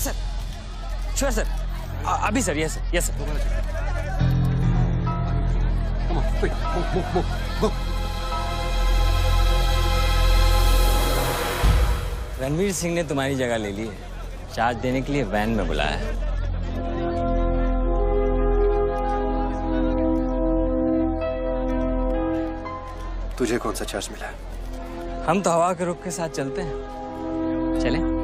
Yes sir, sure sir, अभी sir, yes sir, yes sir. Ranveer Singh ने तुम्हारी जगह ले ली है, चार्ज देने के लिए वैन में बुलाया है। तुझे कौन सा चार्ज मिला है? हम तो हवा के रुख के साथ चलते हैं, चलें?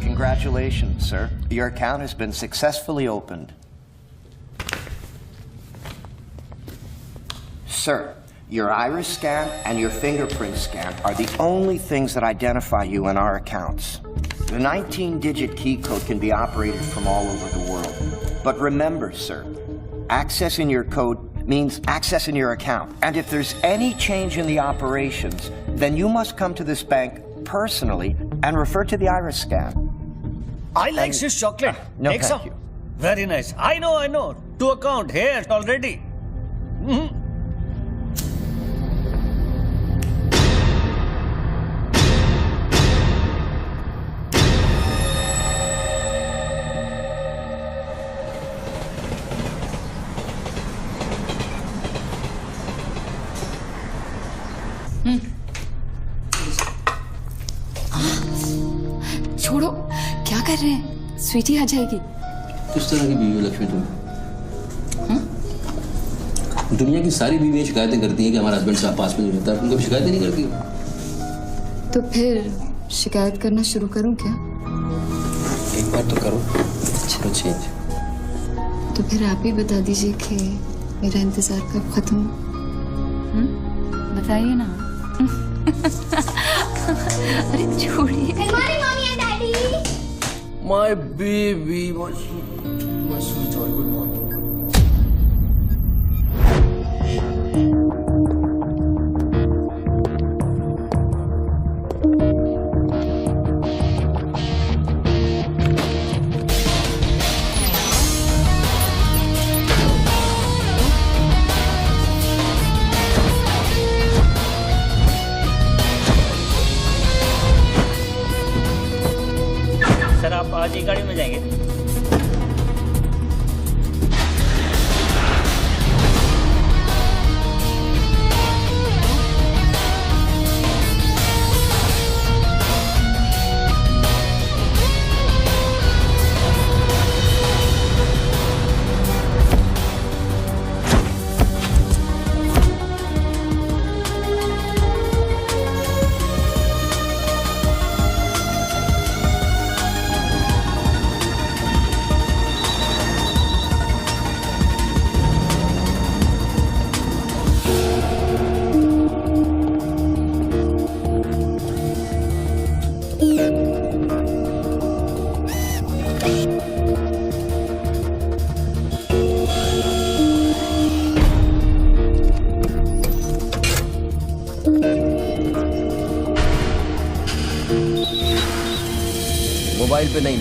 Congratulations, sir. Your account has been successfully opened. Sir, your iris scan and your fingerprint scan are the only things that identify you in our accounts. The 19-digit key code can be operated from all over the world. But remember, sir, accessing your code means accessing your account. And if there's any change in the operations, then you must come to this bank personally and refer to the iris scan. I like Swiss chocolate. No, Take thank some. you. Very nice. I know. To account here already. छोड़ो, क्या कर रहे हैं? स्वीटी आ जाएगी। किस तरह की बीवी हो लक्ष्मी तुम? दुनिया की सारी बीवियां शिकायतें करती हैं कि हमारा हस्बैंड साहब पास में नहीं रहता, तुम कभी शिकायतें नहीं करती हो? तो फिर शिकायत करना शुरू करूं क्या? एक बार तो करो, चलो चेंज। तो फिर आप ही बता दीजिए कि मेरा इंतजार कब खत्म हो? बताइए ना। अरे छोड़िए। My baby, my sweetheart, good morning. Sir आप आज ही गाड़ी में जाएंगे?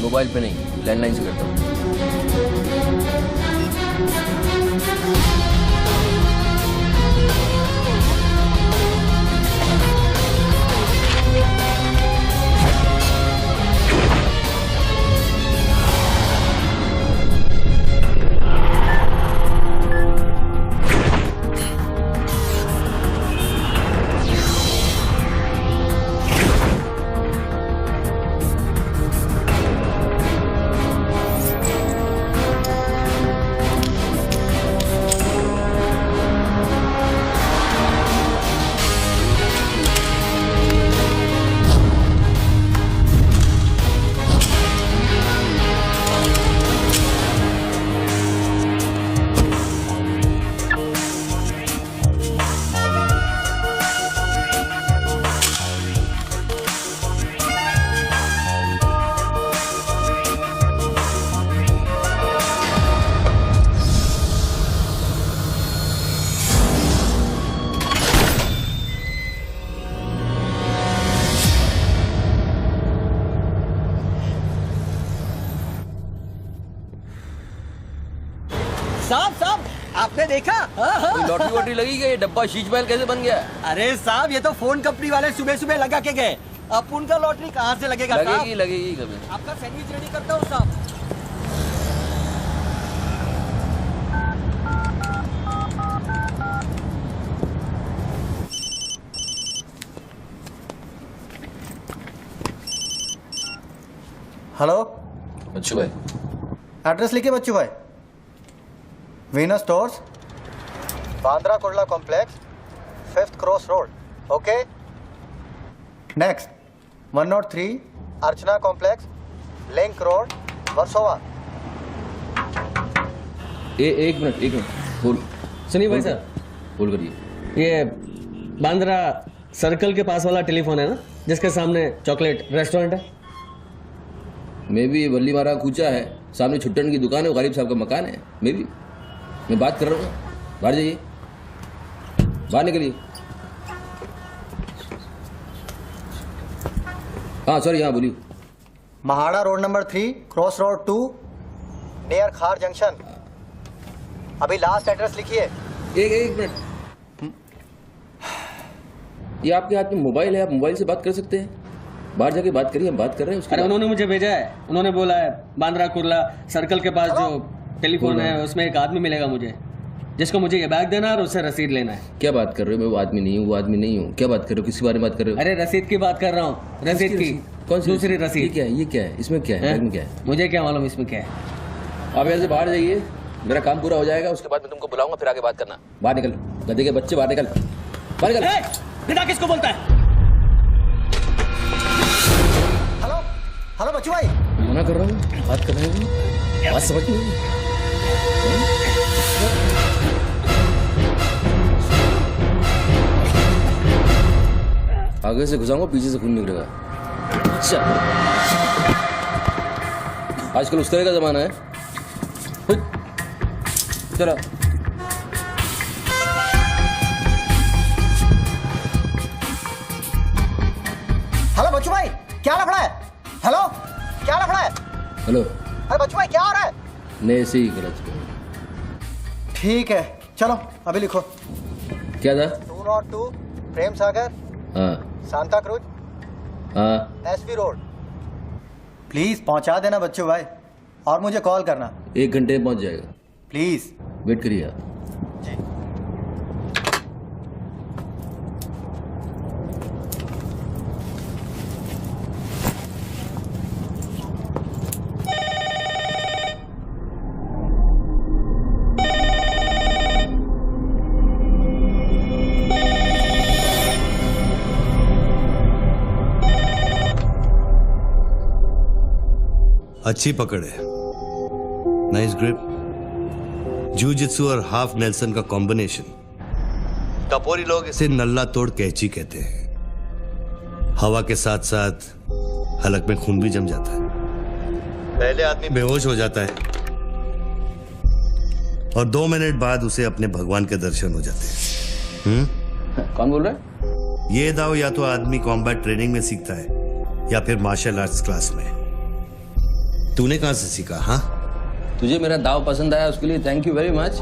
मोबाइल पे नहीं, लैंडलाइन से करता हूँ। साहब साहब आपने देखा? लॉटरी वॉटरी लगी गई, डब्बा शीश महल कैसे बन गया? अरे साहब ये तो फोन कंपनी वाले सुबह सुबह लगा के गए। अब उनका लॉटरी कहाँ से लगेगा साहब? लगेगी लगेगी कभी। आपका सैंडविच रेडी करता हूँ साहब। हेलो, बच्चू भाई, एड्रेस लिखिए बच्चू भाई। Venus stores, Bandra Kurla complex, 5th cross road. Okay. Next 103 अर्चना कॉम्प्लेक्स, लिंक रोड, वर्सोवा। एक मिनट बोल। सुनिए भाई साहब, बोल करिए। ये बांद्रा सर्कल के पास वाला टेलीफोन है ना, जिसके सामने चॉकलेट रेस्टोरेंट है? मे भी बल्ली मारा कूचा है, सामने छुट्टन की दुकान है, गरीब साहब का मकान है। मे भी मैं बात कर रहा हूँ, बाहर जाइए, बाहर निकलिए। हाँ सॉरी, हाँ बोलिए। MHADA road number 3 cross road 2 near खार जंक्शन। अभी लास्ट एड्रेस लिखिए। एक मिनट, ये आपके हाथ में मोबाइल है, आप मोबाइल से बात कर सकते हैं। बाहर जाके बात करिए, हम बात कर रहे हैं उसके। अरे उन्होंने मुझे भेजा है, उन्होंने बोला है बांद्रा कुर्ला सर्कल के पास जो टेलीफोन है उसमें एक आदमी मिलेगा मुझे, जिसको मुझे ये बैग देना है और उससे रसीद लेना है। क्या बात कर रहे हो? मैं वो आदमी नहीं हूँ, वो आदमी नहीं हूँ। क्या बात कर रहे हो? किसके बारे में बात कर रहे हो? अरे रसीद की बात कर रहा हूँ, रसीद की। कौन सी दूसरी ये रसीद। क्या है? ये क्या है? इसमें क्या है? बैग में क्या है? मुझे क्या मालूम इसमें क्या है। आप यहाँ से बाहर जाइए, मेरा काम पूरा हो जाएगा, उसके बाद मैं तुमको बुलाऊंगा, फिर आगे बात करना। बाहर निकल, गधे के बच्चे, बाहर निकल, बाहर निकल। पिता किसको बोलता है? हेलो हेलो बच्चू भाई। मना कर रहा हूँ, बात कर रहे हैं, बात समझ नहीं। आगे से घुसाऊंगा, पीछे से खून निकलेगा। अच्छा, आजकल उस तरह का जमाना है। चलो हेलो बच्चू भाई, क्या लफड़ा है? हेलो, क्या लफड़ा है? हेलो, अरे बच्चू भाई क्या हो रहा है? नहीं से ही गलत। ठीक है चलो अभी लिखो। क्या था? 202 प्रेम सागर, हाँ सांता क्रूज, हाँ, एसवी रोड। प्लीज पहुंचा देना बच्चू भाई, और मुझे कॉल करना 1 घंटे में पहुंच जाएगा। प्लीज। वेट करिए आप। जी। अच्छी पकड़ है, नाइस ग्रिप, जूजित्सु और हाफ नेल्सन का कॉम्बिनेशन। टपोरी लोग इसे नल्ला तोड़ कैची कहते हैं। हवा के साथ साथ हलक में खून भी जम जाता है। पहले आदमी बेहोश हो जाता है और 2 मिनट बाद उसे अपने भगवान के दर्शन हो जाते हैं। कौन बोल रहा है? ये दाव या तो आदमी कॉम्बैट ट्रेनिंग में सीखता है या फिर मार्शल आर्ट्स क्लास में। तूने कहां से सीखा? हाँ, तुझे मेरा दाव पसंद आया, उसके लिए थैंक यू वेरी मच।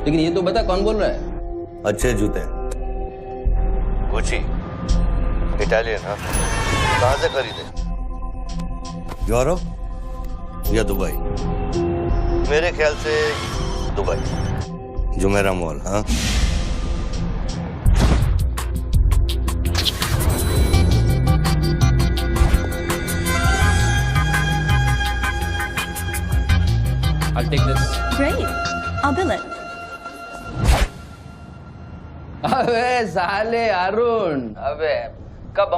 लेकिन ये तो बता कौन बोल रहा है? अच्छे जूते, गुची, इटालियन। हाँ, कहां से खरीदे? यूरोप या दुबई? मेरे ख्याल से दुबई, जुमेरा मॉल। हाँ, I'll take this. Great. I'll bill it. अबे साले अरुण, अबे कब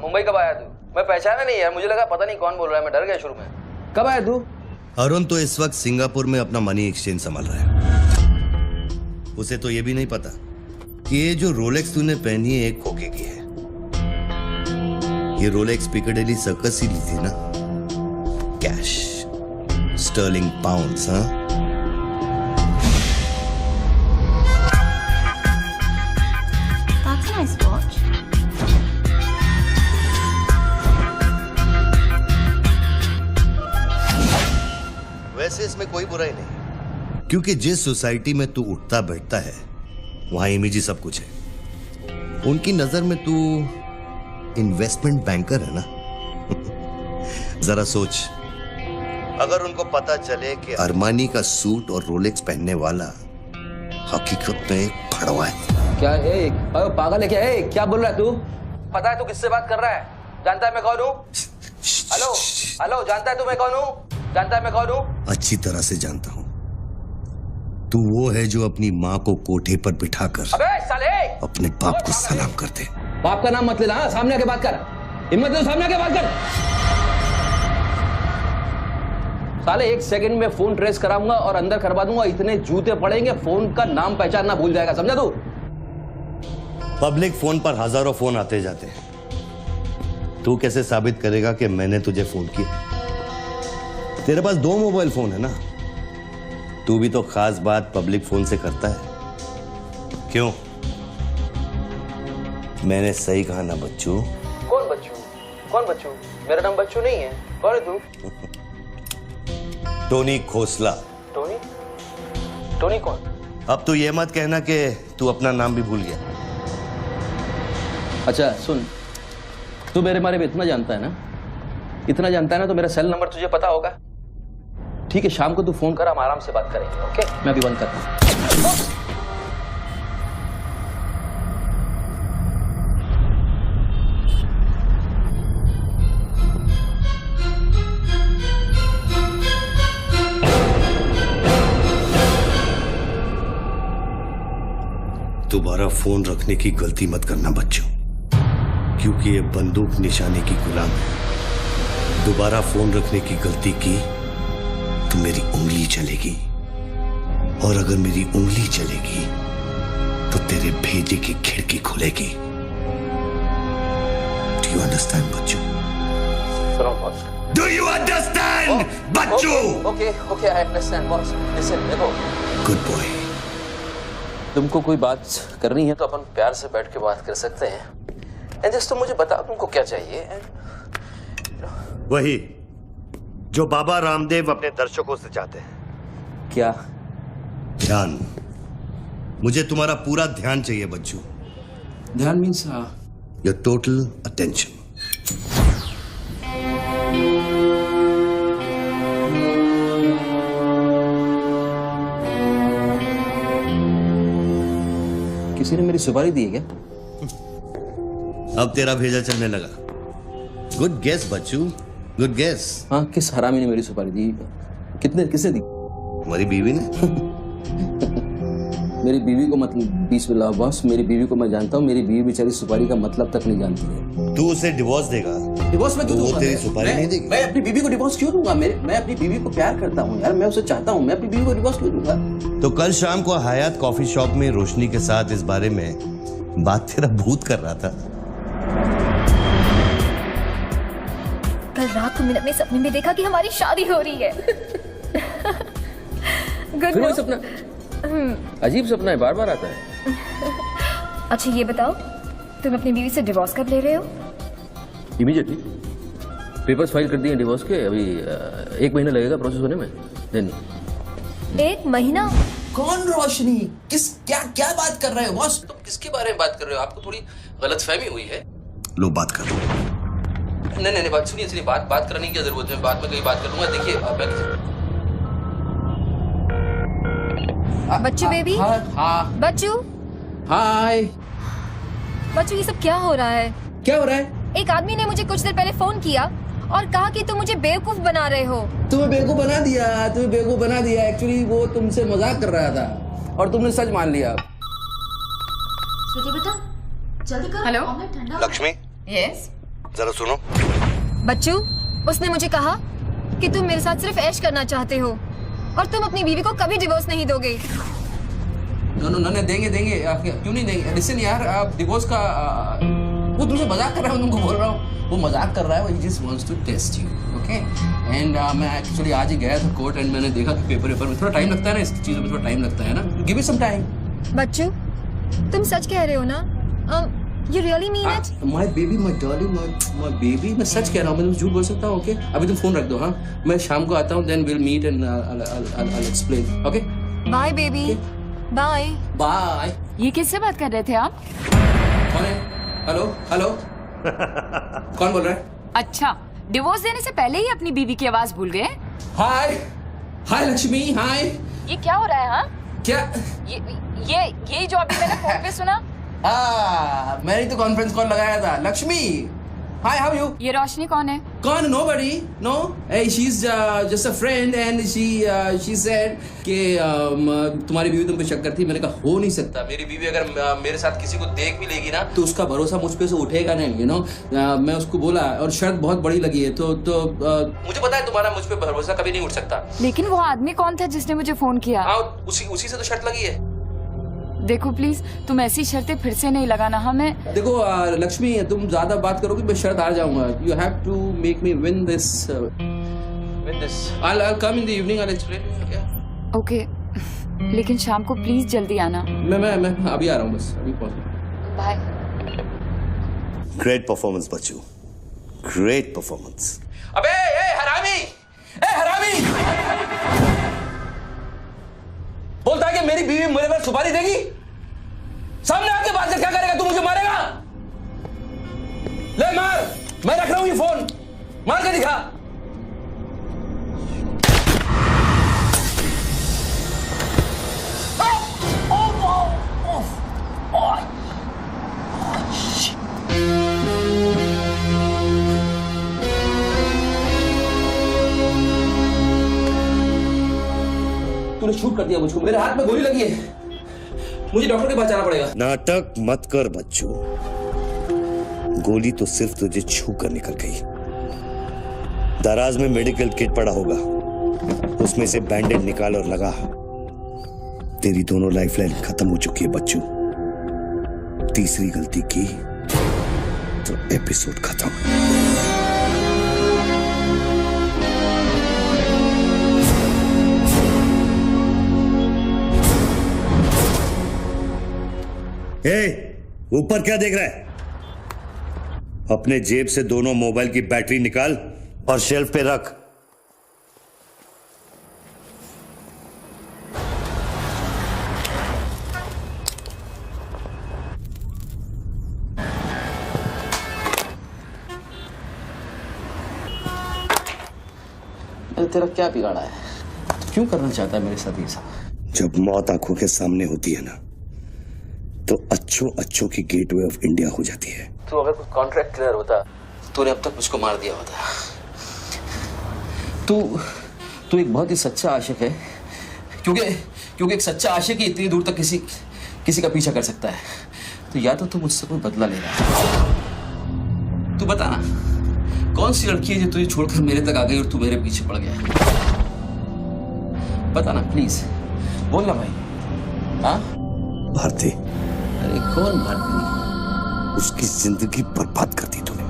मुंबई कब आया तू? मैं पहचाना नहीं यार, मुझे लगा पता नहीं कौन बोल रहा है, मैं डर गया शुरू में। कब आया तू? अरुण तो इस वक्त सिंगापुर में अपना मनी एक्सचेंज संभाल रहा है। उसे तो ये भी नहीं पता कि ये जो रोलेक्स तूने पहनी है एक खोखे की है। ये रोलेक्स पिकाडेली सर्कस ही ली थी ना, कैश, स्टर्लिंग पाउंड्स। हाँ, That's a nice watch. वैसे इसमें कोई बुराई नहीं, क्योंकि जिस सोसाइटी में तू उठता बैठता है वहां इमेज ही सब कुछ है। उनकी नजर में तू इन्वेस्टमेंट बैंकर है ना। जरा सोच, अगर उनको पता चले कि अरमानी का सूट और रोलेक्स पहनने वाला हकीकत में एक फड़वा है। क्या है? पागल है क्या? है क्या बोल रहा है तू? पता है तू किससे बात कर रहा है? जानता है मैं कौन हूँ? हेलो हेलो, जानता है तू मैं कौन हूँ? जानता है मैं कौन हूँ? अच्छी तरह से जानता हूँ। तू वो है जो अपनी माँ को कोठे पर बिठाकर अबे साले अपने बाप को सलाम करते। बाप का नाम मत लेना, सामने आके बात कर। हिम्मत है तो सामने आके बात कर। साले 1 सेकंड में फोन ट्रेस कराऊंगा और अंदर करवा दूंगा। इतने जूते पड़ेंगे, फोन का नाम पहचानना भूल जाएगा, समझा तू? पब्लिक फोन पर हजारों फोन आते जाते हैं। तू कैसे साबित करेगा कि मैंने तुझे फोन किया? तेरे पास 2 मोबाइल फोन है ना। तू भी तो खास बात पब्लिक फोन से करता है, क्यों? मैंने सही कहा ना बच्चू? कौन बच्चू? कौन बच्चू? मेरा नाम बच्चू नहीं है। कौन है तू? टोनी खोसला। टोनी? टोनी कौन? अब तो ये मत कहना कि तू अपना नाम भी भूल गया। अच्छा सुन, तू मेरे बारे में इतना जानता है ना, इतना जानता है ना, तो मेरा सेल नंबर तुझे पता होगा। ठीक है, शाम को तू फोन कर, हम आराम से बात करेंगे। ओके, मैं अभी बंद करता हूं। दोबारा फोन रखने की गलती मत करना बच्चों, क्योंकि ये बंदूक निशाने की गुलाम है। दोबारा फोन रखने की गलती की तो मेरी उंगली चलेगी, और अगर मेरी उंगली चलेगी तो तेरे भेजे की खिड़की खुलेगी। डू यू अंडरस्टैंड बच्चों? डू यू अंडरस्टैंड बच्चों? Okay okay, I understand boss. Listen, देखो, गुड बॉय। तुमको कोई बात करनी है तो अपन प्यार से बैठ के बात कर सकते हैं। एंड जस्ट तुम मुझे बताओ तुमको क्या चाहिए। वही जो बाबा रामदेव अपने दर्शकों से चाहते हैं। क्या? ध्यान। मुझे तुम्हारा पूरा ध्यान चाहिए बच्चू। ध्यान मीन्स योर टोटल अटेंशन। किसी ने मेरी सुपारी दी है क्या? अब तेरा भेजा चलने लगा। गुड गेस बच्चू, गुड गेस। हाँ, किस हरामी ने मेरी सुपारी दी? किसने दी? हमारी बीवी ने। मेरी बीवी को मतलब बिस्मिल्लाह बॉस, मेरी बीवी को मैं जानता हूँ। मेरी बीवी बेचारी सुपारी का मतलब तक नहीं जानती है। तू उसे डिवोर्स देगा? डिवोर्स में क्यों दूंगा? वो तेरी सुपारी नहीं देगी? मैं अपनी बीवी को डिवोर्स क्यों दूंगा? मैं अपनी बीवी को प्यार करता हूँ यार, मैं उसे चाहता हूँ। मैं अपनी बीवी को डिवोर्स क्यों दूंगा? तो कल शाम को हयात कॉफी शॉप में रोशनी के साथ इस बारे में बात तेरा भूत कर रहा था। कल रात को मैंने अपने सपने में देखा कि हमारी शादी हो रही है। गुड फिर वही सपना? अजीब सपना है, बार बार आता है। अच्छा ये बताओ, तुम अपनी बीवी से डिवोर्स कब ले रहे हो? इमीडिएटली। पेपर्स फाइल कर दिए डिवोर्स के। अभी 1 महीना लगेगा प्रोसेस होने में। देन 1 महीना? कौन रोशनी? क्या बात कर रहे हो बॉस? तुम किसके बारे में बात कर रहे हो? आपको थोड़ी गलतफहमी हुई है। लो बात कर। नहीं, बात सुनिए, बात करने की क्या जरूरत है? बाद में कहीं बात करूंगा। देखिए बच्चू बेबी। हाँ बच्चू। हाय। बच्चू, ये सब क्या हो रहा है? क्या हो रहा है? एक आदमी ने मुझे कुछ देर पहले फोन किया और कहा कि तुम मुझे बेवकूफ बना रहे हो। तुम्हें बेवकूफ बना दिया। एक्चुअली वो तुमसे मजाक कर रहा था और तुमने सच मान लिया। स्वीटी बेटा जल्दी करो। हेलो लक्ष्मी। यस। जरा सुनो। बच्चू, उसने मुझे कहा कि तुम मेरे साथ सिर्फ ऐश करना चाहते हो और तुम अपनी बीवी को कभी डिवोर्स नहीं दोगे। नो, देंगे। क्यों नहीं देंगे? लिसन यार, आप डिवोर्स का वो तुमसे मजाक कर रहा हूँ, तुमको बोल रहा हूँ। वो मजाक कर रहा है, वो just wants to test you, okay? And मैं एक्चुअली आज ही गया था कोर्ट एंड मैंने देखा कि पेपर में थोड़ा टाइम लगता है ना, इस चीज़ों में थोड़ा टाइम लगता है ना। Give it some time. Bachchu, तुम सच कह रहे हो ना? You really mean it? My baby, my darling, my baby, मैं सच कह रहा हूँ। मैं झूठ बोल सकता हूँ? ओके, अभी तुम फोन रख दो। हाँ, मैं शाम को आता हूँ, then we'll meet and I'll explain. Okay? Bye baby, bye. Bye. ये किससे बात कर रहे थे आप? कौन है? हेलो हेलो कौन बोल रहा है? अच्छा, डिवोर्स देने से पहले ही अपनी बीवी की आवाज भूल गए? हाय हाय लक्ष्मी, हाय। ये क्या हो रहा है? हाँ, क्या? ये जो अभी मैंने फोन पे सुना। मैंने तो कॉन्फ्रेंस कॉल लगाया था। Lakshmi, hi, how you? ये रोशनी कौन है? कौन? Nobody, no. She is just a friend and she said कि तुम्हारी बीवी तुम पे शक करती। मैंने कहा हो नहीं सकता, मेरी बीवी अगर मेरे साथ किसी को देख भी लेगी ना तो उसका भरोसा मुझ पे से उठेगा नहीं, यू नो। मैं उसको बोला और शर्त बहुत बड़ी लगी है, तो मुझे पता है तुम्हारा मुझ पे भरोसा कभी नहीं उठ सकता। लेकिन वो आदमी कौन था जिसने मुझे फोन किया? हाँ, उसी से तो शर्त लगी है। देखो प्लीज, तुम ऐसी शर्तें फिर से नहीं लगाना। हमें देखो लक्ष्मी, तुम ज्यादा बात करोगे मैं शर्त हार जाऊंगा। You have to make me win this. I'll come in the evening, I'll explain you, yeah? Okay, लेकिन शाम को प्लीज जल्दी आना। मैं अभी आ रहा हूँ, बस अभी पहुंच। बाय। ग्रेट परफॉर्मेंस बच्चू, ग्रेट परफॉर्मेंस। अबे ए हरामी, बोलता है कि मेरी बीवी मेरे पर सुपारी देगी। सामने आके बात कर, क्या करेगा तू? मुझे मारेगा? ले मार, मैं रख रहा हूं ये फोन, मार के दिखा। तूने शूट कर दिया मुझको, मेरे हाथ में गोली लगी है, मुझे डॉक्टर के पास जाना पड़ेगा। नाटक मत कर बच्चू, गोली तो सिर्फ तुझे छू कर निकल गई। दराज में मेडिकल किट पड़ा होगा, उसमें से बैंडेज निकाल और लगा। तेरी दोनों लाइफलाइन खत्म हो चुकी है बच्चू। तीसरी गलती की तो एपिसोड खत्म। ऊपर क्या देख रहा है? अपने जेब से दोनों मोबाइल की बैटरी निकाल और शेल्फ पे रख। तेरा क्या बिगाड़ा है? क्यों करना चाहता है मेरे साथ ये सब? जब मौत आंखों के सामने होती है ना, तो अच्छों की गेटवे ऑफ इंडिया हो जाती है। तो अगर कुछ कॉन्ट्रैक्ट क्लियर होता, तूने अब तक मुझको मार दिया होता। तू एक बहुत ही सच्चा आशिक है, क्योंकि एक सच्चा आशिक ही इतनी दूर तक किसी का पीछा कर सकता है। तो या तो तू मुझसे कोई बदला ले रहा है। तू बता ना, कौन सी लड़की है जो तुझे छोड़कर मेरे तक आ गई और तू मेरे पीछे पड़ गया? बता ना प्लीज, बोल ना भाई। हाँ, भारती। अरे कौन भारती? उसकी जिंदगी बर्बाद कर दी तूने।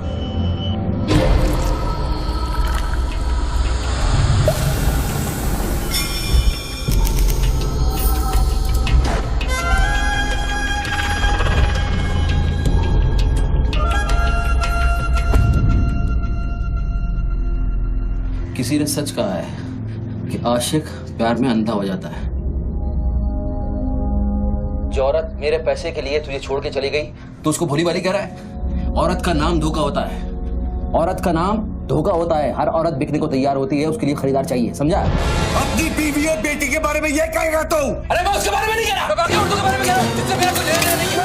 किसी ने सच कहा है कि आशिक प्यार में अंधा हो जाता है। जो औरत मेरे पैसे के लिए तुझे छोड़ के चली गई, तो उसको भोली भाली कह रहा है? औरत का नाम धोखा होता है। औरत का नाम धोखा होता है। हर औरत बिकने को तैयार होती है, उसके लिए खरीदार चाहिए, समझा? अपनी बीवी और बेटी के बारे में ये कहेगा तू? अरे मैं उसके बारे में नहीं कह रहा, मैं उर्दू के बारे में कह रहा हूं, जिससे मेरा कुछ लेना नहीं है।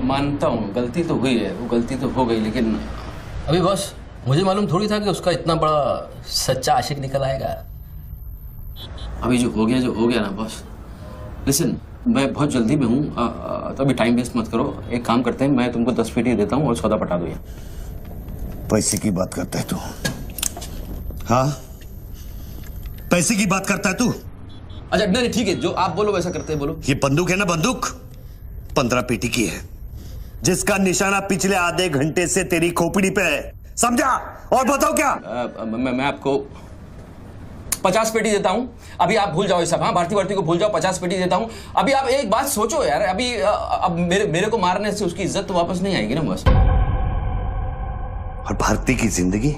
मानता हूँ गलती तो हुई है, वो गलती तो हो गई, लेकिन अभी बस मुझे मालूम थोड़ी था कि उसका इतना बड़ा सच्चा आशिक निकल आएगा। अभी जो हो गया ना बॉस। लिसन, मैं बहुत जल्दी में हूँ, तो अभी टाइम वेस्ट मत करो। एक काम करते हैं, मैं तुमको 10 पेटी देता हूँ और सौदा पटा दो। पैसे की बात करता है तू? हाँ, पैसे की बात करता है तू? अच्छा नहीं ठीक है, जो आप बोलो वैसा करते हैं, बोलो। ये बंदूक है ना, बंदूक 15 पेटी की है, जिसका निशाना पिछले आधे घंटे से तेरी खोपड़ी पे है, समझा? और बताओ क्या? मैं आपको 50 पेटी देता हूँ, अभी आप भूल जाओ ये सब। हाँ, भारती को भूल जाओ, 50 पेटी देता हूँ। अभी आप एक बात सोचो यार, अभी अब मेरे को मारने से उसकी इज्जत तो वापस नहीं आएगी ना बस। और भारती की जिंदगी,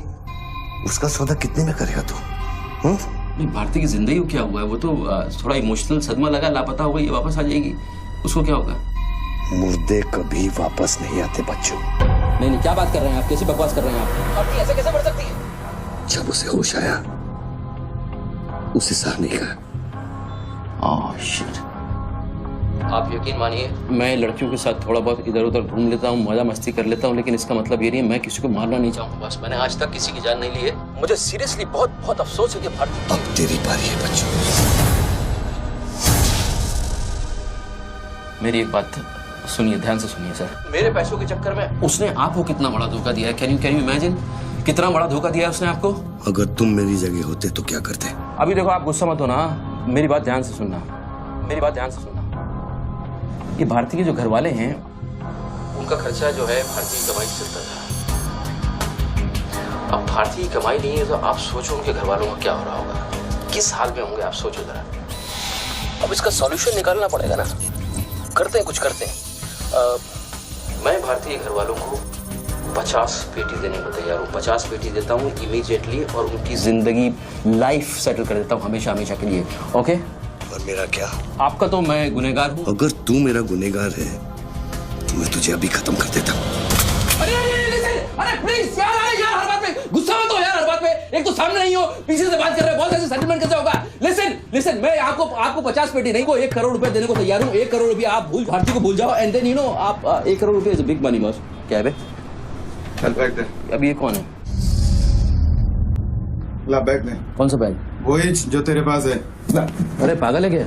उसका सौदा कितने में करेगा तू? नहीं, भारती की जिंदगी को क्या हुआ है? वो तो थोड़ा इमोशनल सदमा लगा, लापता हो गई, वापस आ जाएगी। उसको क्या होगा? मुर्दे कभी वापस नहीं आते बच्चों। नहीं, क्या बात कर रहे हैं आप? कैसी बकवास कर रहे हैं आप? भारती ऐसे कैसे बढ़ सकती है? जब उसे होश आया, उसे सहने का। Oh shit. आप यकीन मानिए, मैं लड़कियों के साथ थोड़ा बहुत इधर उधर घूम लेता हूँ, मजा मस्ती कर लेता हूँ, लेकिन इसका मतलब ये नहीं है मैं किसी को मारना नहीं चाहूँगा। बस मैंने आज तक किसी की जान नहीं ली है। मुझे सीरियसली बहुत बहुत अफसोस है कि भारती। अब तेरी बारी है बच्चों। मेरी एक बात सुनिए, ध्यान से सुनिए सर। मेरे पैसों के चक्कर में उसने आपको कितना बड़ा धोखा दिया है? कैन यू इमेजिन कितना बड़ा धोखा दिया है उसने आपको? अगर तुम मेरी जगह होते तो क्या करते? अभी देखो, आप गुस्सा मत होना, मेरी बात ध्यान से सुनना, मेरी बात ध्यान से सुनना। ये भारती के जो घर वाले हैं, उनका खर्चा जो है भारती की कमाई से चलता था। अब भारती की कमाई नहीं है तो आप सोचो उनके घर वालों का क्या हो रहा होगा, किस हाल में होंगे, आप सोचो जरा। अब इसका सॉल्यूशन निकालना पड़ेगा ना। करते हैं, कुछ करते हैं। मैं भारतीय घर वालों को 50 पेटी देने को तैयार हूँ। 50 पेटी देता हूँ इमीडिएटली, और उनकी जिंदगी लाइफ सेटल कर देता हूँ हमेशा हमेशा के लिए। ओके? और मेरा क्या? आपका तो मैं गुनहगार हूँ। अगर तू मेरा गुनहगार है तो मैं तुझे अभी खत्म कर देता हूँ। अरे प्लीज यार, हर बात पे गुस्सा मत हो यार, हर बात पे। एक तो सामने नहीं हो, पीछे से बात कर रहे हो, बहुत ऐसे सेटलमेंट कैसे होगा? लिसन, मैं आपको 50 पेटी नहीं, को 1 करोड़ रुपए देने को तैयार हूँ। 1 करोड़ रुपया आप भारती को भूल जाओ, एंड देन आप 1 करोड़ रुपया is a big money boss. क्या है बे? चल बैग दे। अब ये कौन है? ला बैग दे। कौन सा बैग? वही जो तेरे पास है। अरे पागल है क्या?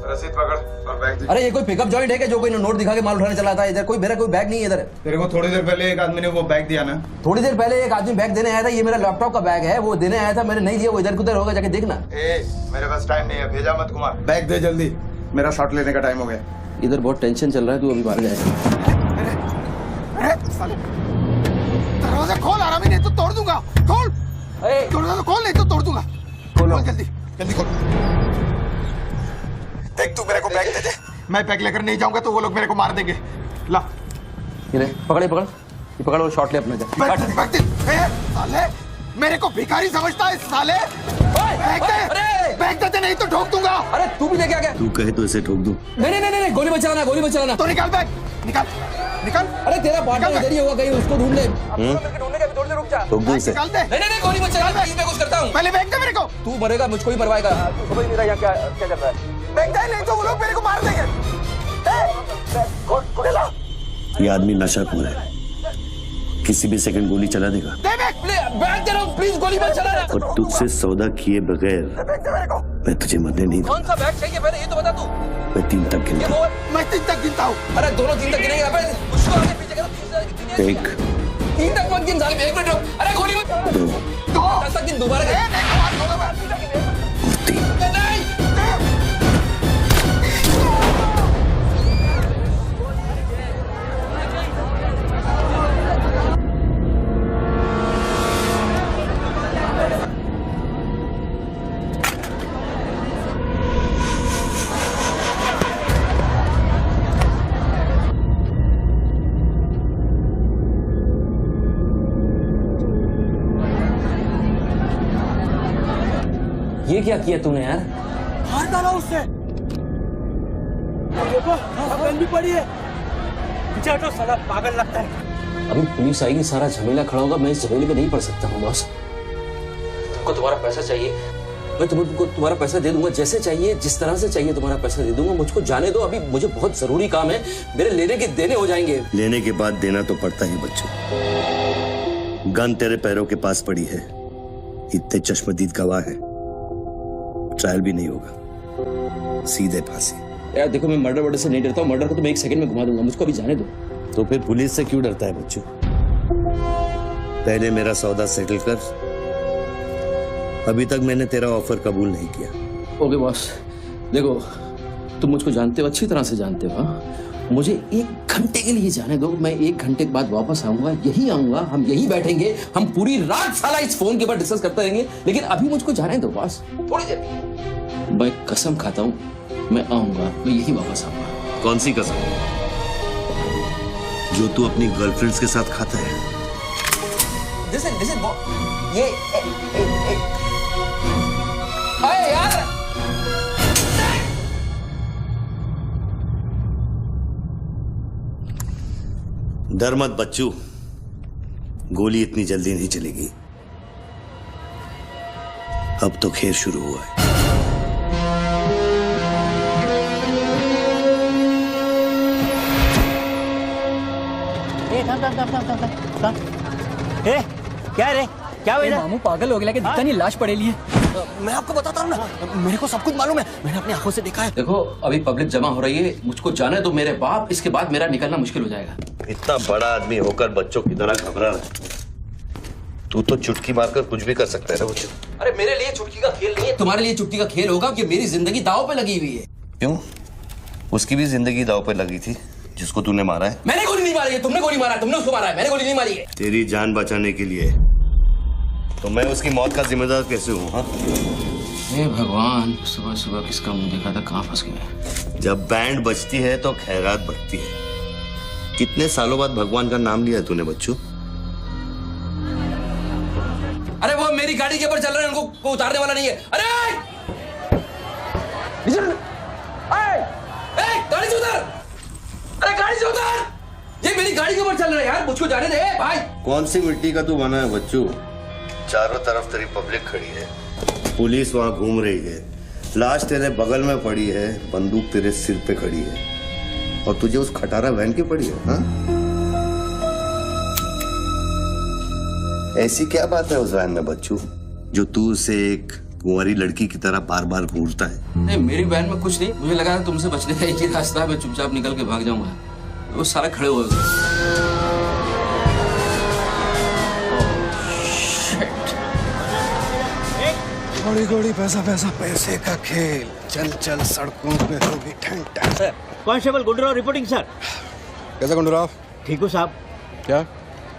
रसीद पकड़ और बैग दे। अरे ये कोई पिकअप जॉइंट है क्या जो कोई नोट दिखा के माल उठाने चला था? इधर कोई मेरा कोई बैग नहीं है इधर। तेरे को थोड़ी देर पहले एक आदमी ने वो बैग दिया ना? थोड़ी देर पहले एक आदमी बैग देने आया था। ये मेरा लैपटॉप का बैग है, वो देने आया था, मैंने नहीं दिया। वो इधर उधर होगा, जाके देखना। मेरे पास टाइम नहीं है, भेजा मत कुमार। बैग दे जल्दी, मेरा शॉट लेने का टाइम हो गया। इधर बहुत टेंशन चल रहा है, तू अभी बाहर जाएगा। दरवाजा खोल, आराम ही नहीं तो तोड़ दूंगा। खोल, दरवाजा खोल, नहीं तो तोड़ दूंगा। खोल जल्दी, जल्दी खोल। देख, तू मेरे को बैग दे दे। मैं बैग लेकर नहीं जाऊंगा तो वो लोग मेरे को मार देंगे। ला, ये ले, पकड़ ये पकड़ और शॉट ले अपने। बैग दे। साले, मेरे को भिखारी समझता है साले। बैग दे नहीं तो ठोक दूंगा। अरे तू भी लेके आ गया? तू कहे तो इसे ठोक दूं? नहीं, गोली मत चलाना। तो निकाल बैग, निकाल। अरे तेरा पार्टनर इधर ही होगा कहीं, उसको ढूंढ ले। ढूंढने का भी थोड़ी देर रुक जा। ठोक दूं इसे? निकाल दे। नहीं, गोली मत चला, मैं कुछ करता हूँ। पहले बैग दे मेरे को। तू मरेगा, मुझको ही मरवाएगा। समझ नहीं रहा यहाँ क्या चल रहा है। बैग दे, नहीं तो वो लोग मेरे को मार देंगे। ये आदमी नशाखोर है, किसी भी सेकंड गोली चला देगा। बैग दे रहा हूँ, प्लीज गोली मत चलाना। और तुझसे सौदा किए बगैर मैं तुझे मरने नहीं दूंगा। कौन सा बैग चाहिए पहले ये तो बता तू। मैं 3 तक गिनता हूँ। मैं 3 तक गिनता हूँ। अरे दोनों 3 तक गिनेंगे। उसको आगे पीछे करो। 1 3 तक मत गिन साले, 1 मिनट रुक। अरे गोली मत। 2 10 तक गिन दोबारा। 3 ये क्या किया तूने यार? मार डाला उससे। देखो, बहन भी पड़ी है। मुझे तो साला पागल लगता है। अभी पुलिस आएगी, सारा झमेला खड़ा होगा। मैं इस झमेले में नहीं पड़ सकता हूँ बॉस। तुमको तुम्हारा पैसा चाहिए, मैं तुमको तुम्हारा पैसा दे दूंगा। जैसे चाहिए, जिस तरह से चाहिए तुम्हारा पैसा दे दूंगा। मुझको जाने दो, अभी मुझे बहुत जरूरी काम है। मेरे लेने के देने हो जाएंगे। लेने के बाद देना तो पड़ता ही बच्चों। गन तेरे पैरों के पास पड़ी है, इतने चश्मदीद गवाह है। ट्रायल भी नहीं होगा, सीधे फांसी। यार देखो, मैं मर्डर से नहीं डरता हूँ। मर्डर को तो मैं 1 सेकंड में घुमा दूंगा। मुझको अभी जाने दो। तो फिर पुलिस से क्यों डरता है बच्चों? पहले मेरा सौदा सेटल कर। अभी तक मैंने तेरा ऑफर कबूल नहीं किया। ओके बॉस, देखो तुम मुझको जानते हो, अच्छी तरह से जानते हो। हाँ, मुझे 1 घंटे के लिए जाने दो, मैं 1 घंटे के बाद वापस आऊंगा, यही आऊंगा, हम यही बैठेंगे, हम पूरी रात साला इस फोन के ऊपर डिस्कस करते रहेंगे, लेकिन अभी मुझको जाने दो बॉस, थोड़ी देर। मैं कसम खाता हूँ, मैं आऊंगा, मैं यही वापस आऊंगा। कौन सी कसम? जो तू अपनी गर्लफ्रेंड्स के साथ खाता है? Listen, ये अरे यार, डर मत बच्चू, गोली इतनी जल्दी नहीं चलेगी। अब तो खेल शुरू हुआ है। क्या रे, क्या हुआ? मामू पागल हो गया कि दिखता नहीं, लाश पड़ेली है। मैं आपको बताता हूँ ना, मेरे को सब कुछ मालूम है, मैंने अपनी आंखों से देखा है। देखो अभी पब्लिक जमा हो रही है, मुझको जाने दो मेरे बाप, इसके बाद मेरा निकलना मुश्किल हो जाएगा। इतना बड़ा आदमी होकर बच्चों की तरह घबरा रहा है। तू तो चुटकी मारकर कुछ भी कर सकता है ना बच्चों। अरे मेरे लिए चुटकी का खेल नहीं है, तुम्हारे लिए चुटकी का खेल होगा कि मेरी जिंदगी दांव पे लगी हुई है। क्यों? उसकी भी जिंदगी दांव पे लगी थी जिसको तूने मारा है। मैंने गोली नहीं मारी है, तुमने गोली मारा है, तुमने उसको मारा है, मैंने गोली नहीं मारी है। तेरी जान बचाने के लिए तो मैं उसकी मौत का जिम्मेदार कैसे हूँ? हाँ, हे भगवान, सुबह सुबह किसका मुंह देखा था, कहाँ फंस गए। जब बैंड बजती है तो खैरात बढ़ती है। कितने सालों बाद भगवान का नाम लिया है तूने बच्चू? अरे वो मेरी गाड़ी के ऊपर चल रहे हैं, उनको उतारने वाला नहीं है। अरे गाड़ी से उतर, अरे गाड़ी से उतर, ये मेरी गाड़ी के ऊपर चल रहा है यार, मुझको जाने दे भाई। कौन सी मिट्टी का तू बना है बच्चू? चारों तरफ तेरी पब्लिक खड़ी है, पुलिस वहां घूम रही है, लाश तेरे बगल में पड़ी है, बंदूक तेरे सिर पे खड़ी है, और तुझे उस खटारा वैन की पड़ी है। हाँ? ऐसी क्या बात है उस वैन में बच्चू जो तू उसे एक कुंवारी लड़की की तरह बार बार घूरता है? नहीं, मेरी वैन में कुछ नहीं, मुझे लगा था तुमसे बचने का एक ही रास्ता है, मैं चुपचाप निकल के भाग जाऊंगा। वो सारे खड़े हुए घोड़ी घोड़ी पैसा पैसा पैसे का खेल, चल चल सड़कों पे होगी ठंड ठंड। Sir, constable Gundurao reporting sir. कैसा गुंडूराव? ठीक हो साहब। क्या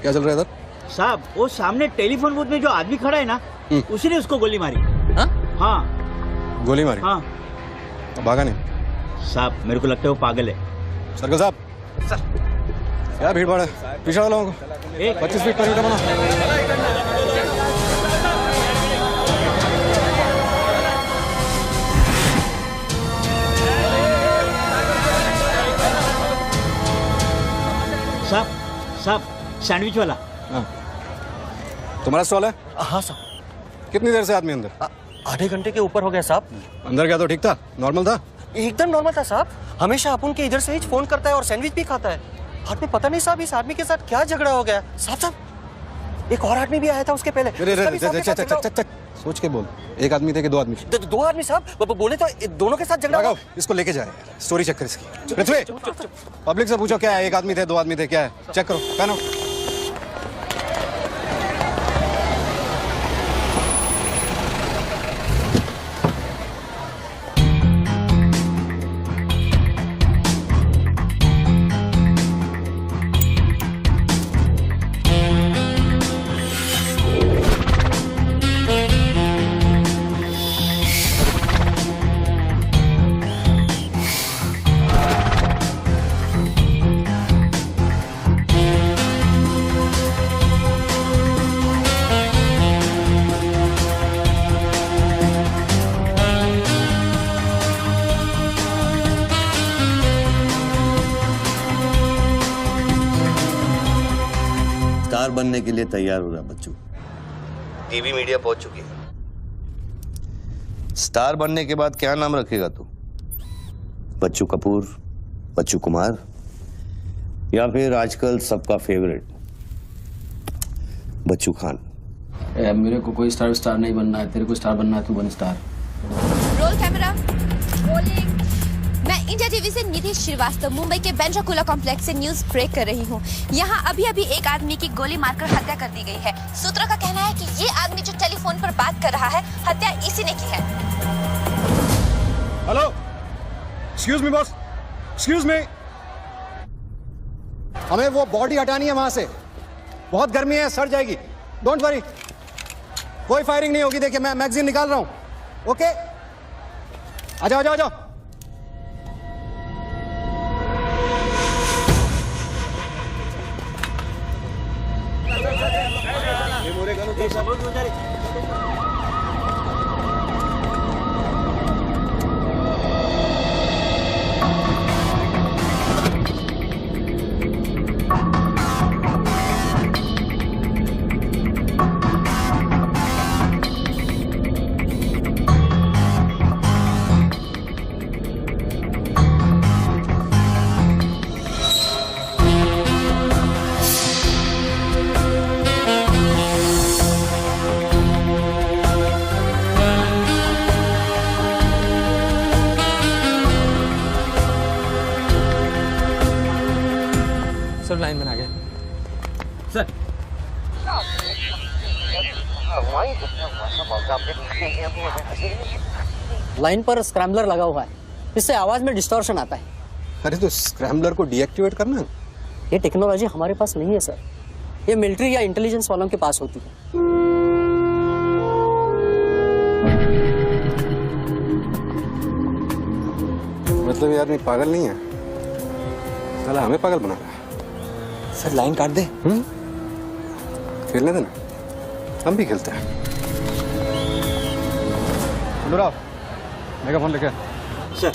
क्या चल रहा है इधर? साहब वो सामने टेलीफोन बूथ में जो आदमी खड़ा है ना, उसी ने उसको गोली मारी। हाँ गोली मारी? हाँ। भागा नहीं? साहब मेरे को लगता है वो पागल है। सर्कल साहब, सर क्या भीड़ भाड़ है, पीछे वालों को 25 फीट पर बना। साहब सैंडविच वाला। हाँ। तुम्हारा स्टॉल है? हाँ साहब। कितनी देर से आदमी अंदर? आधे घंटे के ऊपर हो गया साहब। अंदर गया तो ठीक था, नॉर्मल था? एकदम नॉर्मल था साहब। हमेशा अपन के इधर से ही फोन करता है और सैंडविच भी खाता है। हाथ में पता नहीं साहब इस आदमी के साथ क्या झगड़ा हो गया। साहब एक और आदमी भी आया था उसके पहले। सोच के बोल, एक आदमी थे कि 2 आदमी? 2 आदमी साहब, बोले तो दोनों के साथ झगड़ा। इसको लेके जाए, स्टोरी चेक कर इसकी। पृथ्वी, पब्लिक से पूछो क्या है, 1 आदमी थे 2 आदमी थे, क्या है, चेक करो। पहनो। स्टार बनने के लिए तैयार हो रहा बच्चू। टीवी मीडिया पहुंच चुकी है। स्टार बनने के बाद क्या नाम रखेगा तू? बच्चू कपूर, बच्चू कुमार, या फिर आजकल सबका फेवरेट बच्चू खान? मेरे को कोई स्टार नहीं बनना है, तेरे को स्टार बनना है, तू बन स्टार। Roll camera, rolling. मैं इंडिया टीवी से निधि श्रीवास्तव मुंबई के बेंड्रा कॉम्प्लेक्स से न्यूज ब्रेक कर रही हूँ। यहाँ अभी एक आदमी की गोली मारकर हत्या कर दी गई है। सूत्रों का कहना है कि ये आदमी जो टेलीफोन पर बात कर रहा है, हत्या इसी ने की है। Hello, excuse me boss, excuse me, हमें वो बॉडी हटानी है वहां से। बहुत गर्मी है, सड़ जाएगी। डोंट वरी, कोई फायरिंग नहीं होगी। देखिए मैं मैगजीन निकाल रहा हूं। ओके, आ जाओ आ जाओ आ जाओ। सब लाइन बना गए सर। लाइन पर स्क्रैम्बलर लगा हुआ है, इससे आवाज में डिस्टॉर्शन आता है। अरे तो स्क्रैम्बलर को डीएक्टिवेट करना। ये टेक्नोलॉजी हमारे पास नहीं है सर, ये मिलिट्री या इंटेलिजेंस वालों के पास होती है। मतलब ये आदमी पागल नहीं है, साला हमें पागल बना रहा है। सर लाइन काट दे। खेलने देना, हम भी खेलते हैं। अनुराग, मेगाफोन लेके। सर।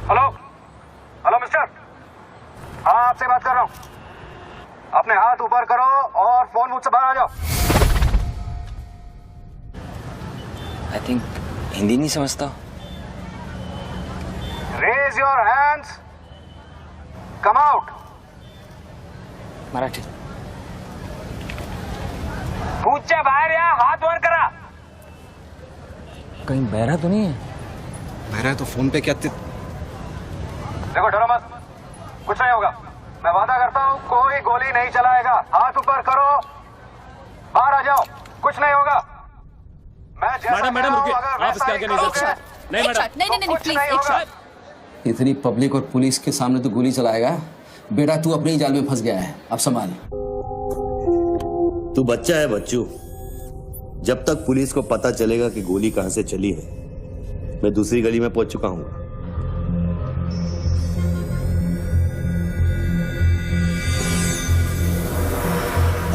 हेलो हेलो मिस्टर, हाँ आपसे बात कर रहा हूँ। अपने हाथ ऊपर करो और फोन मुझसे बाहर आ जाओ। आई थिंक हिंदी नहीं समझता। Raise your hands, come out. Marathi. पूछे बाहर या हाथ ऊपर करा। कहीं बहरा तो नहीं है? बहरा है तो फोन पे क्या देखो डरो मत, कुछ नहीं होगा। मैं वादा करता हूँ कोई गोली नहीं चलाएगा। हाथ ऊपर करो, बाहर आ जाओ, कुछ नहीं होगा। मैं मैडम रुकिए, आप इसके आगे नहीं जा सकते। नहीं मैडम, नहीं प्लीज एक शॉट। इतनी पब्लिक और पुलिस के सामने तो गोली चलाएगा? बेटा तू अपने ही जाल में फंस गया है, अब संभाल। तू बच्चा है बच्चू। जब तक पुलिस को पता चलेगा कि गोली कहां से चली है, मैं दूसरी गली में पहुंच चुका हूं।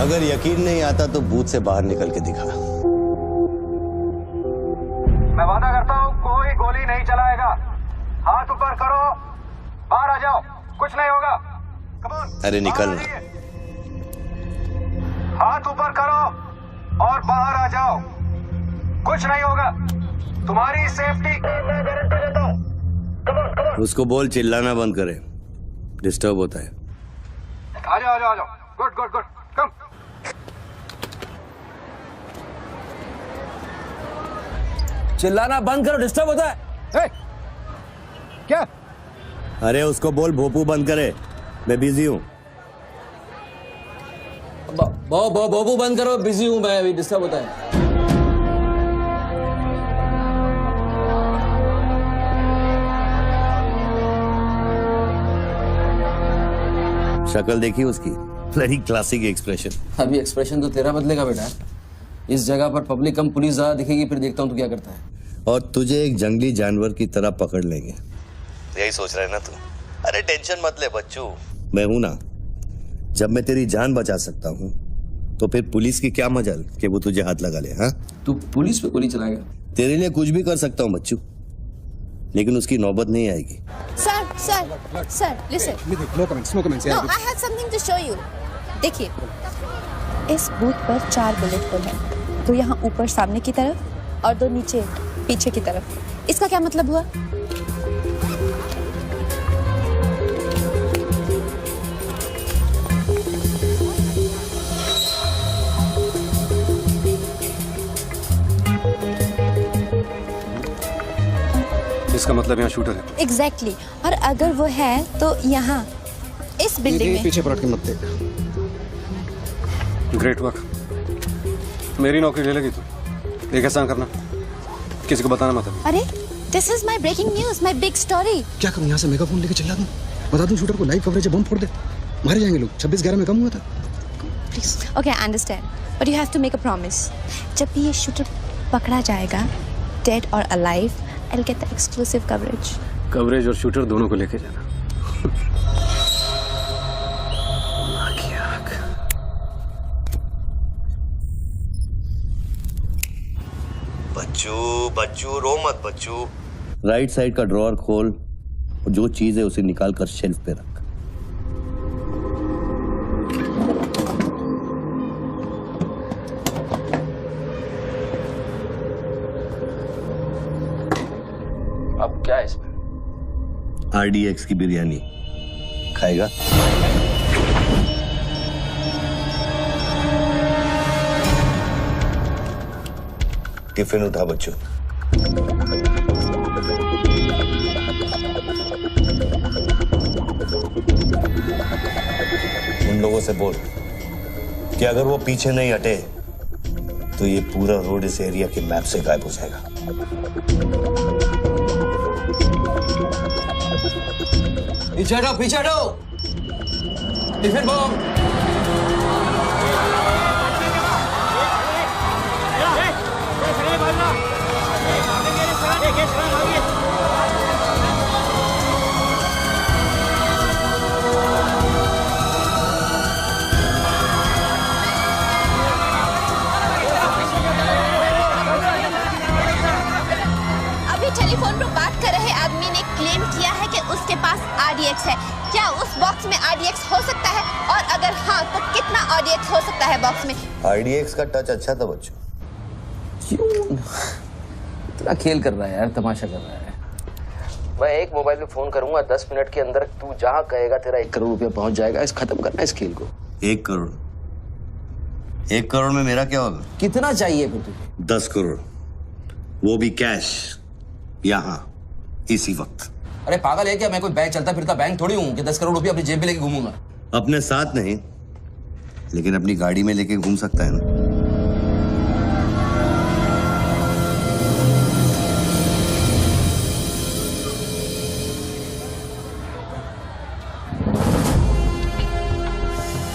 अगर यकीन नहीं आता तो बूथ से बाहर निकल के दिखा। मैं वादा करता हूँ कोई गोली नहीं चलाएगा। हाथ ऊपर करो, बाहर आ जाओ, कुछ नहीं होगा। अरे निकलना। हाथ ऊपर करो और बाहर आ जाओ, कुछ नहीं होगा। तुम्हारी सेफ्टी मैं गारंटी देता हूँ। उसको बोल चिल्लाना बंद करे, डिस्टर्ब होता है। आ जाओ आ जाओ आ जाओ। गुड गुड गुड, कम। चिल्लाना बंद करो, डिस्टर्ब होता है। क्या? अरे उसको बोल भोपू बंद करे, मैं बिजी हूँ। बाबू बंद करो, बिजी हूं मैं, अभी डिस्टर्ब होता है। शक्ल देखी उसकी, बड़ी क्लासिक एक्सप्रेशन। अभी एक्सप्रेशन तो तेरा बदलेगा बेटा। इस जगह पर पब्लिक कम पुलिस ज्यादा दिखेगी, फिर देखता हूँ तू क्या करता है। और तुझे एक जंगली जानवर की तरह पकड़ लेंगे, यही सोच रहा है ना तू? अरे टेंशन मत ले बच्चू, मैं हूं ना। जब मैं तेरी जान बचा सकता हूं तो फिर पुलिस की क्या मजाल कि वो तुझे हाथ लगा ले। हाँ, तू पुलिस पे गोली चलाएगा? तेरे लिए कुछ भी कर सकता हूं बच्चू, लेकिन उसकी नौबत नहीं आएगी। Sir listen. No comments, no comments. No, I have something to show you. देखिए, इस बूथ पर 4 बुलेट होल है, 2 यहाँ ऊपर सामने की तरफ और 2 नीचे पीछे की तरफ। इसका क्या मतलब हुआ? इसका मतलब यहाँ शूटर है। एग्जैक्टली। और अगर वो है तो यहाँ इस बिल्डिंग में। पीछे पलट के मत देख। ग्रेट वर्क, मेरी नौकरी ले लेगी तू। एक एहसान करना, किसी को बताना मत। अरे this is my breaking news, my big story. क्या करूं, यहाँ से मेगाफोन लेके चला दूं? बता दूं शूटर को, लाइव कवरेज है, बम फोड़ दे, मारे जाएंगे लोग। 26/11 में कम हुआ था। Please okay I understand but you have to make a promise. जब भी ये शूटर पकड़ा जाएगा डेड और alive I will get the exclusive coverage. Coverage और शूटर दोनों को लेके जाना। बच्चू रो मत बच्चू। राइट साइड का ड्रॉअर खोल और जो चीज है उसे निकाल कर शेल्फ पे रख। अब क्या है इसमें? RDX की बिरयानी खाएगा? टिफिन उठा बच्चों। उन लोगों से बोल कि अगर वो पीछे नहीं हटे तो ये पूरा रोड इस एरिया के मैप से गायब हो जाएगा। पीछे हटो, पीछे हटो। Tiffin bomb. टेलीफोन पर बात कर रहे आदमी ने क्लेम किया है कि उसके पास RDX है। क्या उस बॉक्स में RDX हो सकता है और अगर हाँ तो कितना RDX हो सकता है बॉक्स में? RDX का टच अच्छा था बच्चों। क्यों इतना खेल कर रहा है यार, तमाशा कर रहा है। मैं एक मोबाइल में फोन करूंगा, 10 मिनट के अंदर तू जहां कहेगा तेरा 1 करोड़ रुपया पहुंच जाएगा। इस खत्म करना है इस खेल को। 1 करोड़? 1 करोड़ में मेरा क्या होगा? कितना चाहिए फिर तुझे? 10 करोड़, वो भी कैश, यहाँ इसी वक्त। अरे पागल है क्या? मैं कोई बैंक चलता फिरता बैंक थोड़ी हूँ कि 10 करोड़ रुपया अपनी जेब में लेके घूमूंगा। अपने साथ नहीं लेकिन अपनी गाड़ी में लेके घूम सकता है ना।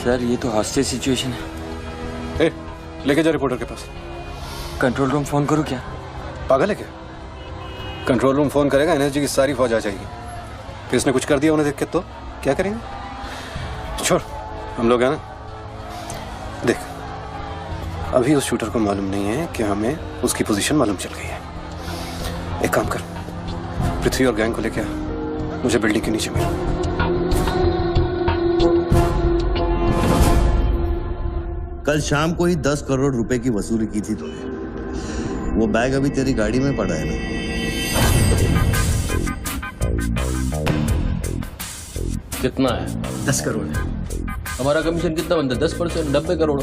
सर ये तो हॉस्टेज सिचुएशन है। ए, लेके जा रिपोर्टर के पास। कंट्रोल रूम फोन करूं क्या? पागल है क्या? कंट्रोल रूम फोन करेगा, एनएसजी की सारी फौज आ जाएगी। फिर इसने कुछ कर दिया उन्हें देख के तो क्या करेंगे? छोड़, हम लोग हैं ना। देख, अभी उस शूटर को मालूम नहीं है कि हमें उसकी पोजीशन मालूम चल गई है। एक काम कर, पृथ्वी और गैंग को लेके आ, मुझे बिल्डिंग के नीचे मिल। कल शाम को ही 10 करोड़ रुपए की वसूली की थी तूने। वो बैग अभी तेरी गाड़ी में पड़ा है ना? कितना है? 10 करोड़। हमारा कमीशन कितना बनता है? 10%, 90 करोड़।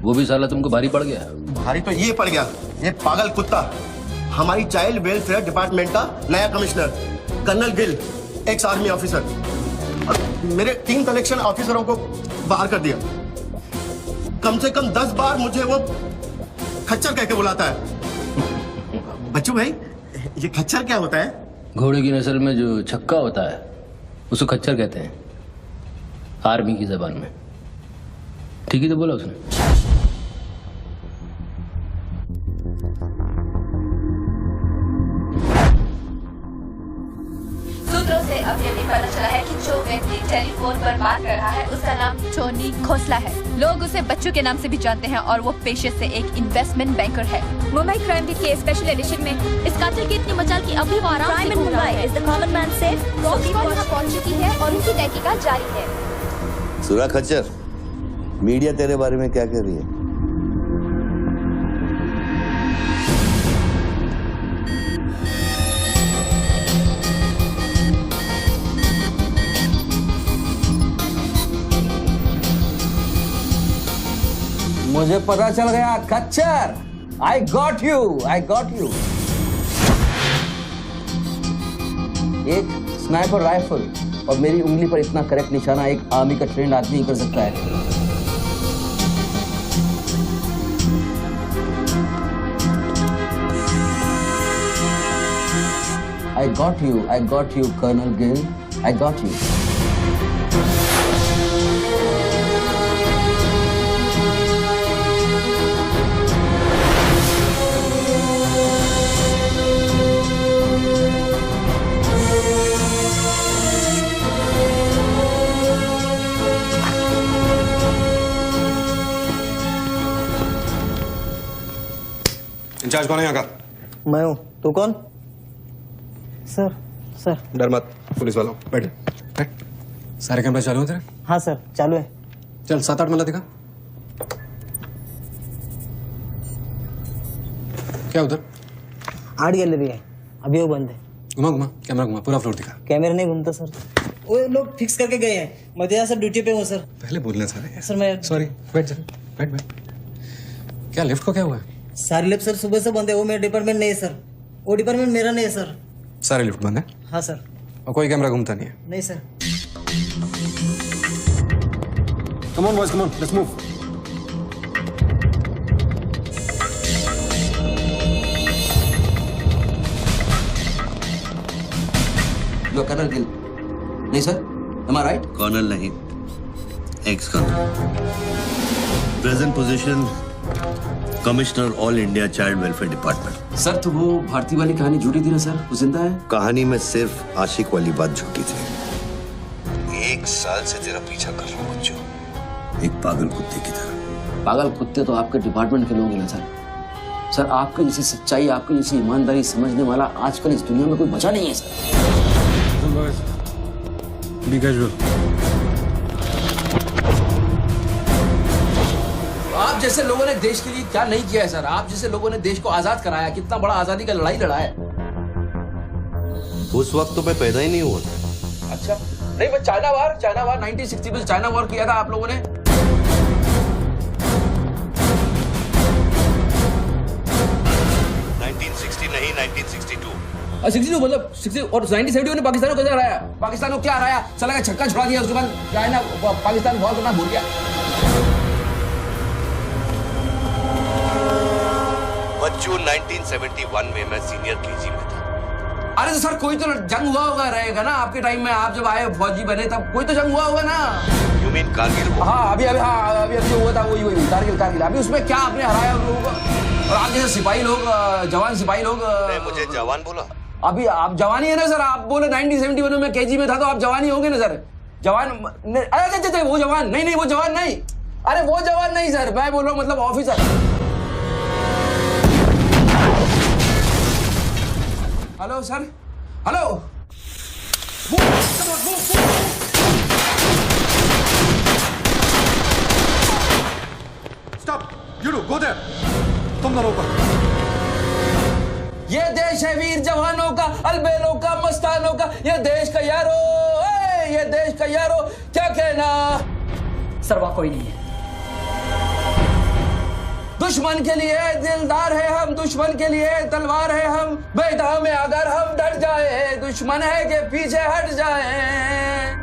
वो भी साला तुमको भारी पड़ गया। भारी तो ये पड़ गया, ये पागल कुत्ता हमारी चाइल्ड वेलफेयर डिपार्टमेंट का नया commissioner colonel Gill, ex army officer, और मेरे 3 कलेक्शन ऑफिसरों को बाहर कर दिया। कम से कम 10 बार मुझे वो खच्चर कह के बुलाता है। बच्चू भाई, ये खच्चर क्या होता है? घोड़े की नस्ल में जो छक्का होता है उसको खच्चर कहते हैं, आर्मी की जबान में। ठीक ही तो बोला उसने। सूत्रों से अब ये भी पता चला है कि जो व्यक्ति टेलीफोन पर बात कर रहा है उसका नाम टोनी खोसला है। लोग उसे बच्चों के नाम से भी जानते हैं और वो पेशे से एक इन्वेस्टमेंट बैंकर है। मुंबई क्राइम बीट के स्पेशल एडिशन में इस कातिल की इतनी मचाल की अभी वो आराम से घूम रहा है। Is the common man safe? पहुंच चुकी है और उनकी तहकीकात जारी है। सुरा खच्चर, मीडिया तेरे बारे में क्या कह रही है? मुझे पता चल गया खच्चर। I got you, I got you. एक स्नाइपर राइफल और मेरी उंगली पर इतना करेक्ट निशाना एक आर्मी का ट्रेंड आदमी ही कर सकता है। I got you, Colonel Gill, I got you. Incharge कौन है यहाँ का? मैं हूँ। तू कौन? Sir sir. डर मत, पुलिस वालों। बैठ बैठ। सारे कैमरे चालू हैं तेरे? हाँ सर चालू है। चल 7-8 मल्ला दिखा। क्या उधर? आर्ट गैलरी है, अभी वो बंद है। घुमा घुमा, कैमरा घुमा, पूरा फ्लोर दिखा। कैमरा नहीं घूमता सर, वो लोग फिक्स करके गए हैं। मैं तो यहाँ सर ड्यूटी पे हूँ सर। पहले बोलना सारे। सर मैं सॉरी, बैठ जा, बैठ बैठ। क्या लिफ्ट को क्या हुआ है? सारे लिफ्ट सर सुबह से बंद है। वो मेरा डिपार्टमेंट नहीं है सर, वो डिपार्टमेंट मेरा नहीं है सर। सारे लिफ्ट बंद है? हाँ सर। और कोई कैमरा घूमता नहीं है? नहीं sir. Come on boys, come on, let's move. You are Colonel Gill. नहीं sir, am I right? Colonel नहीं, ex colonel. Present position commissioner all India child welfare department. Sir तो वो भारती वाली कहानी झूठी थी ना सर, वो जिंदा है? कहानी में सिर्फ आशिक वाली बात झूठी थी। 1 साल से तेरा पीछा कर रहा हूँ बच्चों, एक पागल कुत्ते की तरह। पागल कुत्ते तो आपके डिपार्टमेंट के लोग हैं ना सर। सर आपके जैसी सच्चाई, आपकी जैसी ईमानदारी समझने वाला आजकल इस दुनिया में कोई बचा नहीं है सर। Be casual. आप जैसे लोगों ने देश के लिए क्या नहीं किया है सर? आप जैसे लोगों ने देश को आजाद कराया, कितना बड़ा आजादी का लड़ाई लड़ा है। उस वक्त तो मैं पैदा ही नहीं हुआ था। अच्छा नहीं, वो चाइना वार 1960 में चाइना वार किया था आप लोगों ने। 1960 नहीं, 1962। 62 मतलब 60 और 1971 ने पाकिस्तान को कैसे हराया? पाकिस्तान को क्या हराया? साला का छक्का छुड़ा दिया, उसके बाद चाइना पाकिस्तान वॉर करना भूल गया। बच्चों 1971 में मैं सीनियर केजी में था। अरे तो सर कोई तो जंग हुआ होगा रहेगा ना आपके टाइम में, आप जब आए फौजी बने तब कोई तो जंग हुआ होगा ना। You mean Kargil? हाँ अभी जो हुआ था वही कारगिल। अभी उसमें क्या आपने हराया उन लोगों को? और आप जैसे सिपाही लोग, जवान सिपाही लोग। मुझे जवान बोला? अभी आप जवानी है ना सर। आप बोले 1971 में केजी में था तो आप जवानी होंगे ना सर। जवान अरे वो जवान नहीं, वो जवान नहीं। अरे वो जवान नहीं सर, मैं बोल रहा हूँ मतलब officer. Hello sir, hello. Stop! You do, go there. तुम दोनों ऊपर। ये देश है वीर जवानों का, अलबेलों का, मस्तानों का। ये देश का यारो, ये देश का यारो, क्या कहना? सर वहाँ कोई नहीं है। दुश्मन के लिए दिलदार है हम, दुश्मन के लिए तलवार है हम। बेटा में अगर हम डर जाए, दुश्मन है के पीछे हट जाए।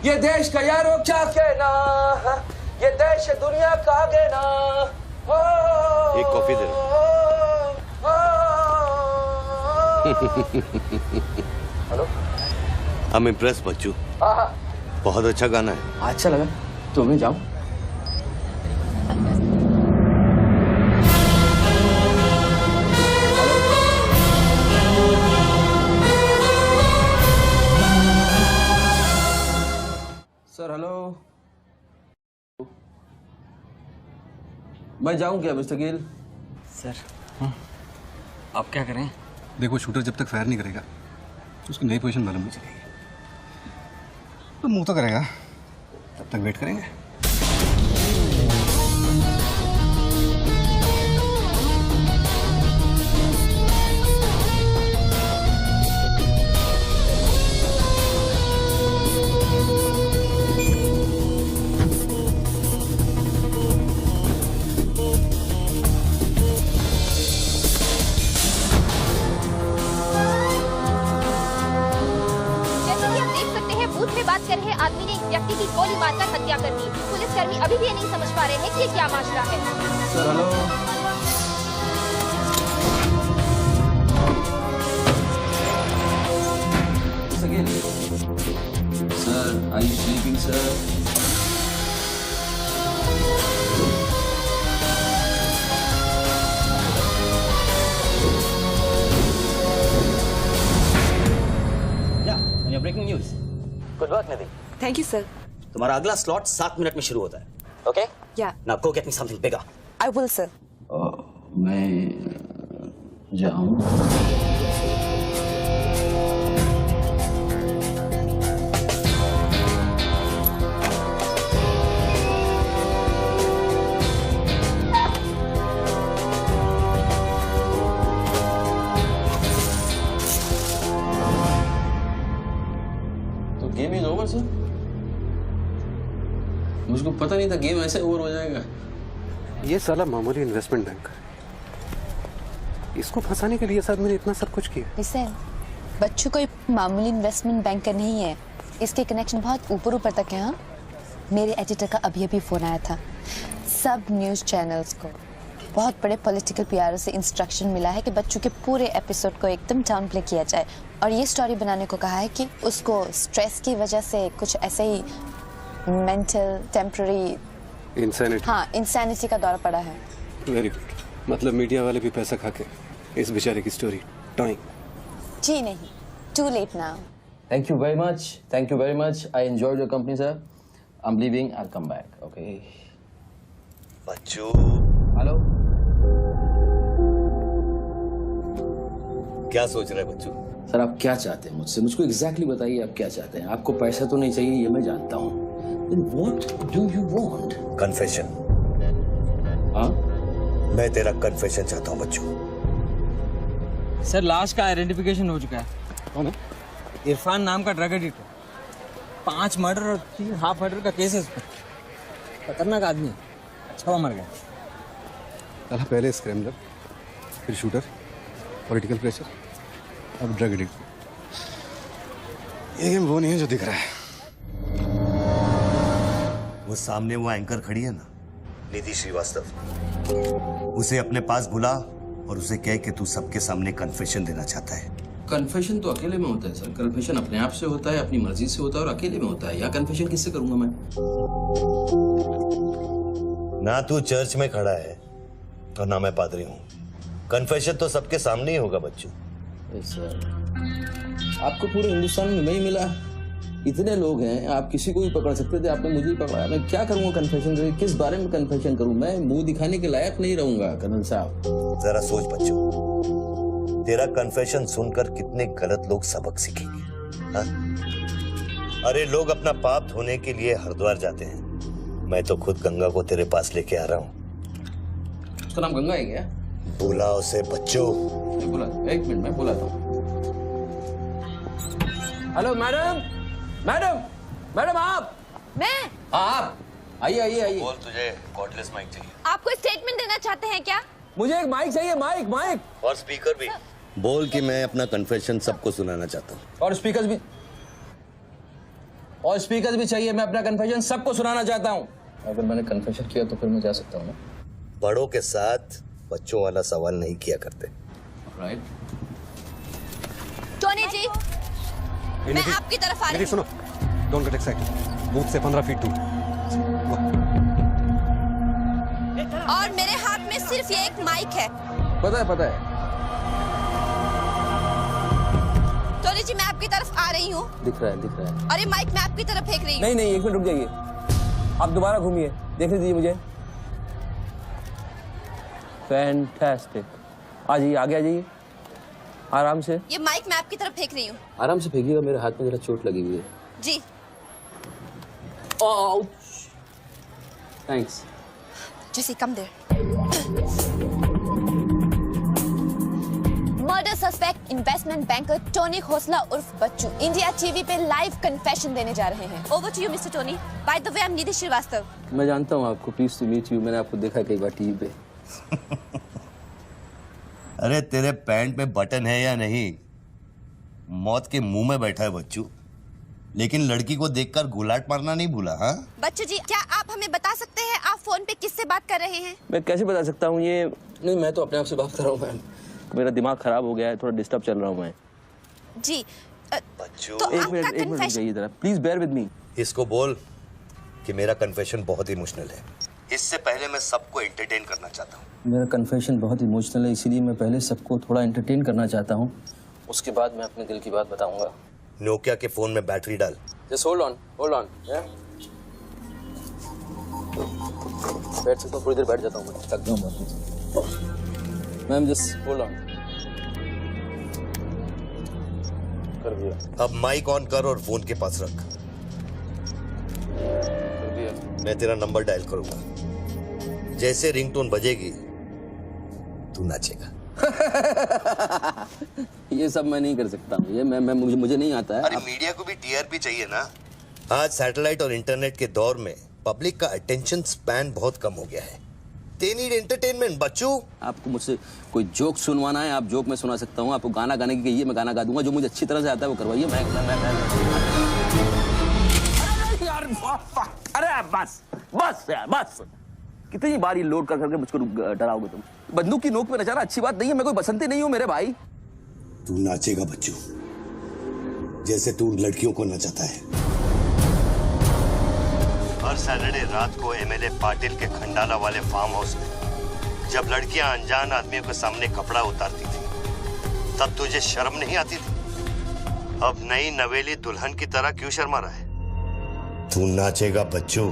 ये देश का यारो क्या कहना, ये देश दुनिया का कहना। एक कॉफी दे। Hello, I am impress Bachchu. बहुत अच्छा गाना है। अच्छा लगा तो मैं जाऊं? सर हेलो, मैं जाऊं क्या मिस्टर गिल? सर आप क्या करें? देखो शूटर जब तक फायर नहीं करेगा उसकी नई पोजीशन मालूम नहीं चलेगी। तो मुंह तो करेगा, तब तक वेट करेंगे। आदमी अभी भी ये नहीं समझ पा रहे हैं कि ये क्या माजरा है। Sir hello. Sir are you sleeping sir? Breaking news. Good work Nidhi. Thank you sir. तुम्हारा अगला स्लॉट 7 मिनट में शुरू होता है। ओके? या। Now go get me something bigger. I will sir. मैं जाऊं? Game is over sir. मुझको पता नहीं था गेम ऐसे ओवर हो जाएगा। ये साला मामूली इन्वेस्टमेंट बैंक, इसको फंसाने के लिए साथ मैंने इतना सब कुछ किया। लिसन, बच्चों कोई मामूली इन्वेस्टमेंट बैंक का नहीं है, इसके कनेक्शन बहुत ऊपर ऊपर तक है। हाँ, मेरे एडिटर का अभी फोन आया था। सब न्यूज चैनल्स को बहुत बड़े पॉलिटिकल पीआरओ से इंस्ट्रक्शन मिला है कि बच्चों के पूरे एपिसोड को एकदम डाउन प्ले किया जाए और ये स्टोरी बनाने को कहा है कि उसको स्ट्रेस की वजह से कुछ ऐसे ही मेंटल टेम्पररी इंसैनिटी का दौर पड़ा है। Very good. मतलब मीडिया वाले भी पैसा खा के इस बेचारे की स्टोरी टॉइंग। जी नहीं, too late now. Thank you very much. Thank you very much. I enjoyed your company, sir. I'm leaving. I'll come back. Okay. Bachchu. Hello. क्या सोच रहे हैं बच्चू? सर आप क्या चाहते हैं मुझसे? मुझको एग्जैक्टली बताइए आप क्या चाहते हैं। आपको पैसा तो नहीं चाहिए ये मैं जानता हूँ। Then what do you want? Confession. हाँ? मैं तेरा कन्फेशन चाहता हूँ बच्चू। सर लाश का आइडेंटिफिकेशन हो चुका है। कौन है? इरफान नाम का ड्रग एडिक्ट है। 5 मर्डर और 3 हाफ मर्डर का केस है इस पर। खतरनाक आदमी है। अच्छा हुआ मर गया। साला पहले स्क्रैम्बलर, फिर शूटर, पॉलिटिकल प्रेशर, अब ड्रग एडिक्ट। ये गेम वो नहीं है जो दिख रहा है। वो सामने वो एंकर खड़ी है ना, निधि श्रीवास्तव, उसे अपने पास बुला और उसे कह कि तू सबके सामने कन्फेशन देना चाहता है। कन्फेशन तो अकेले में होता है सर। कन्फेशन अपने आप से होता है, अपनी मर्जी से होता है और अकेले में होता है। या कन्फेशन किससे करूंगा मैं? ना तू चर्च में खड़ा है और ना मैं पादरी हूँ। कन्फेशन तो सबके सामने ही होगा बच्चू। सर आपको पूरे हिंदुस्तान में नहीं मिला, इतने लोग हैं, आप किसी को भी पकड़ सकते थे, आपने मुझे ही पकड़ा। मैं क्या करूंगा कन्फेशन? किस बारे में कन्फेशन करूं? मैं मुंह दिखाने के लायक नहीं रहूंगा कर्नल साहब। जरा सोच बच्चू, तेरा कन्फेशन सुनकर कितने गलत लोग सबक सीखेंगे। हाँ? अरे लोग अपना पाप धोने के लिए हरिद्वार जाते हैं, मैं तो खुद गंगा को तेरे पास लेके आ रहा हूँ। उसका नाम गंगा है क्या? बुला उसे बच्चू। बुला, एक मिनट मैं बुलाता हूँ। हेलो मैडम, मैडम, मैडम आप? मैं? आप आइए आइए आइए। बोल, तुझे कॉर्डलेस माइक चाहिए? आप कोई स्टेटमेंट देना चाहते हैं क्या? मुझे एक माइक चाहिए, माइक माइक और स्पीकर भी। बोल कि मैं अपना कन्फेशन सबको सुनाना चाहता हूँ। और स्पीकर्स भी चाहिए। मैं अपना कन्फेशन सबको सुनाना चाहता हूँ। अगर मैंने कन्फेशन किया तो फिर मैं जा सकता हूँ ना? बड़ों के साथ बच्चों वाला सवाल नहीं किया करते। राइट। टोनी जी, मैं आपकी तरफ आ रही हूँ। सुनो, डोंट गेट एक्साइटेड। बूथ से 15 फीट दूर। और मेरे हाथ में सिर्फ ये एक माइक है। पता है। टोनी जी, मैं आपकी तरफ आ रही हूँ। दिख रहा है। और ये माइक मैं आपकी तरफ फेंक रही हूँ। नहीं, एक मिनट रुक जाइए। आप दोबारा घूमिए, देख लीजिए मुझे। फैंटास्टिक। आ जाइए, आगे आ जाइए, आराम से। ये माइक मैं आपकी तरफ फेंक रही हूँ। आराम से फेंकिएगा, मेरे हाथ में जरा चोट लगी हुई है। जी। Thanks. Jesse, come there. Murder suspect investment banker Tony Khosla उर्फ बच्चू इंडिया टीवी पे लाइव कन्फेशन देने जा रहे हैं। Over to you mister Tony. By the way, I am Nidhi Shrivastava. मैं जानता हूँ आपको, प्लीज टू मीट यू। मैंने आपको देखा कई बार टीवी पे। अरे तेरे पैंट में बटन है या नहीं? मौत के मुंह में बैठा है बच्चू। लेकिन लड़की को देखकर गुलाट मारना नहीं भूला। हाँ बच्चू जी, क्या आप हमें बता सकते हैं आप फोन पे किससे बात कर रहे हैं? मैं कैसे बता सकता हूँ ये? नहीं, मैं तो अपने आप से बात कर रहा हूँ मैम। मेरा दिमाग खराब हो गया है, थोड़ा डिस्टर्ब चल रहा हूँ मैं। जी बच्चू, तो एक मिनट जाइए जरा, प्लीज बेयर विद मी। इसको बोल कि मेरा कन्फेशन बहुत इमोशनल है। इससे पहले मैं सबको एंटरटेन करना चाहता हूँ। मेरा कन्फेशन बहुत इमोशनल है, इसीलिए मैं पहले सबको थोड़ा एंटरटेन करना चाहता हूँ, उसके बाद मैं अपने दिल की बात बताऊंगा। नोकिया के फोन में बैटरी डाल। जस्ट होल्ड ऑन बैठ सकता हूँ, थोड़ी देर बैठ जाता हूँ, थक गया हूँ मैम। जस्ट होल्ड ऑन कर दिया। अब माइक ऑन कर और फोन के पास रख। कर दिया। मैं तेरा नंबर डायल करूंगा, जैसे रिंगटोन बजेगी तू नाचेगा। ये सब मैं नहीं कर सकता हूँ, ये मैं मुझे नहीं आता है। अरे मीडिया को भी टीआरपी चाहिए ना। आज सैटेलाइट और इंटरनेट के दौर में पब्लिक का अटेंशन स्पैन बहुत कम हो गया है। They need entertainment, बच्चू। आपको मुझसे कोई जोक सुनवाना है, आप जोक में सुना सकता हूँ। आपको गाना गाने की कहिए, मैं गाना गा दूंगा। जो मुझे अच्छी तरह से आता है वो करवाइए। अरे बस यार बस। कितनी बार ये लोड कर करके मुझको डराओगे तुम? बंदूक की नोक पे नचाना अच्छी बात नहीं है। मैं कोई बसंती नहीं हूँ मेरे भाई। तू नाचेगा बच्चू, जैसे तू लड़कियों को नचाता है। हर सैटरडे रात को एमएलए पाटिल के खंडाला वाले फार्म हाउस में जब लड़कियां अनजान आदमियों के सामने कपड़ा उतारती थी, तब तुझे शर्म नहीं आती थी? अब नई नवेली दुल्हन की तरह क्यों शर्मा रहा है? तू नाचेगा बच्चू।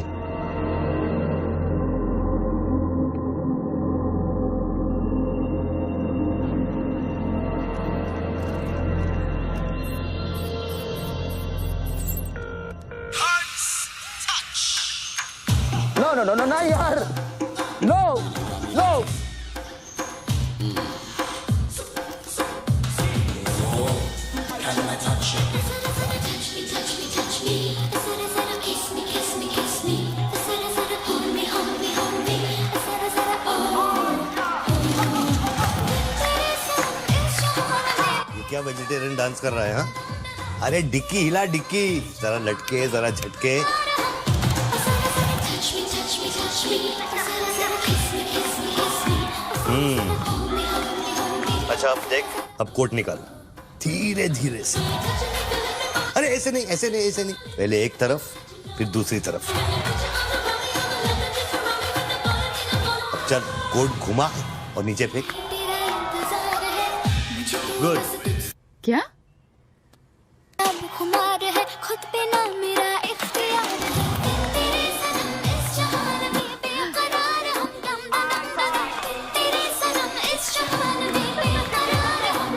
No, यार, no. ये क्या वेजिटेरियन डांस कर रहा है? हाँ, अरे डिक्की हिला, डिक्की जरा लटके जरा झटके। अच्छा अब देख, अब कोट निकाल धीरे धीरे से। अरे ऐसे नहीं, ऐसे नहीं, ऐसे नहीं। पहले एक तरफ फिर दूसरी तरफ। अब चल कोट घुमा और नीचे फेंक। गुड। क्या? खुद पे ना मेरा इख्तियार तेरे सनम इस जहान में बेकरार हम दम दम तेरे सनम इस जहान में बेकरार हम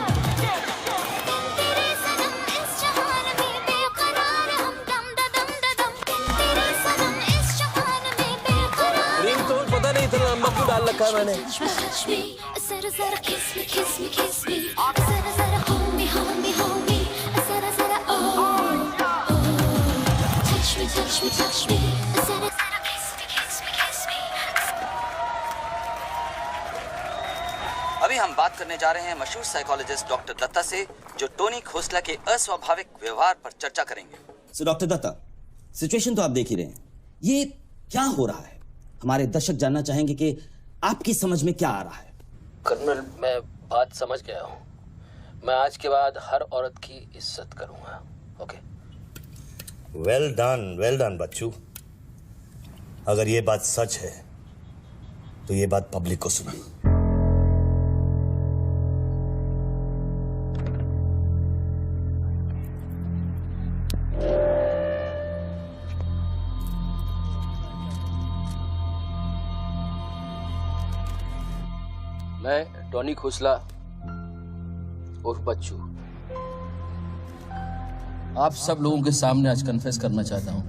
तेरे सनम इस जहान में बेकरार हम दम दम तेरे सनम इस जहान में बेकरार। रिंग तो पता नहीं इतना लंबा क्यों डाल रखा है मैंने। जरा जरा किस मी जरा जरा hold me जरा जरा touch me जरा जरा kiss me। अभी हम बात करने जा रहे हैं मशहूर साइकोलॉजिस्ट डॉक्टर दत्ता से, जो टोनी खोसला के अस्वाभाविक व्यवहार पर चर्चा करेंगे। सो डॉक्टर दत्ता, सिचुएशन तो आप देख ही रहे हैं, ये क्या हो रहा है? हमारे दर्शक जानना चाहेंगे कि आपकी समझ में क्या आ रहा है। कर्नल, मैं बात समझ गया हूँ। मैं आज के बाद हर औरत की इज्जत करूंगा। ओके? वेल डन बच्चू। अगर ये बात सच है तो ये बात पब्लिक को सुना। मैं टोनी खोसला उर्फ बच्चू आप सब लोगों के सामने आज कन्फेस करना चाहता हूं,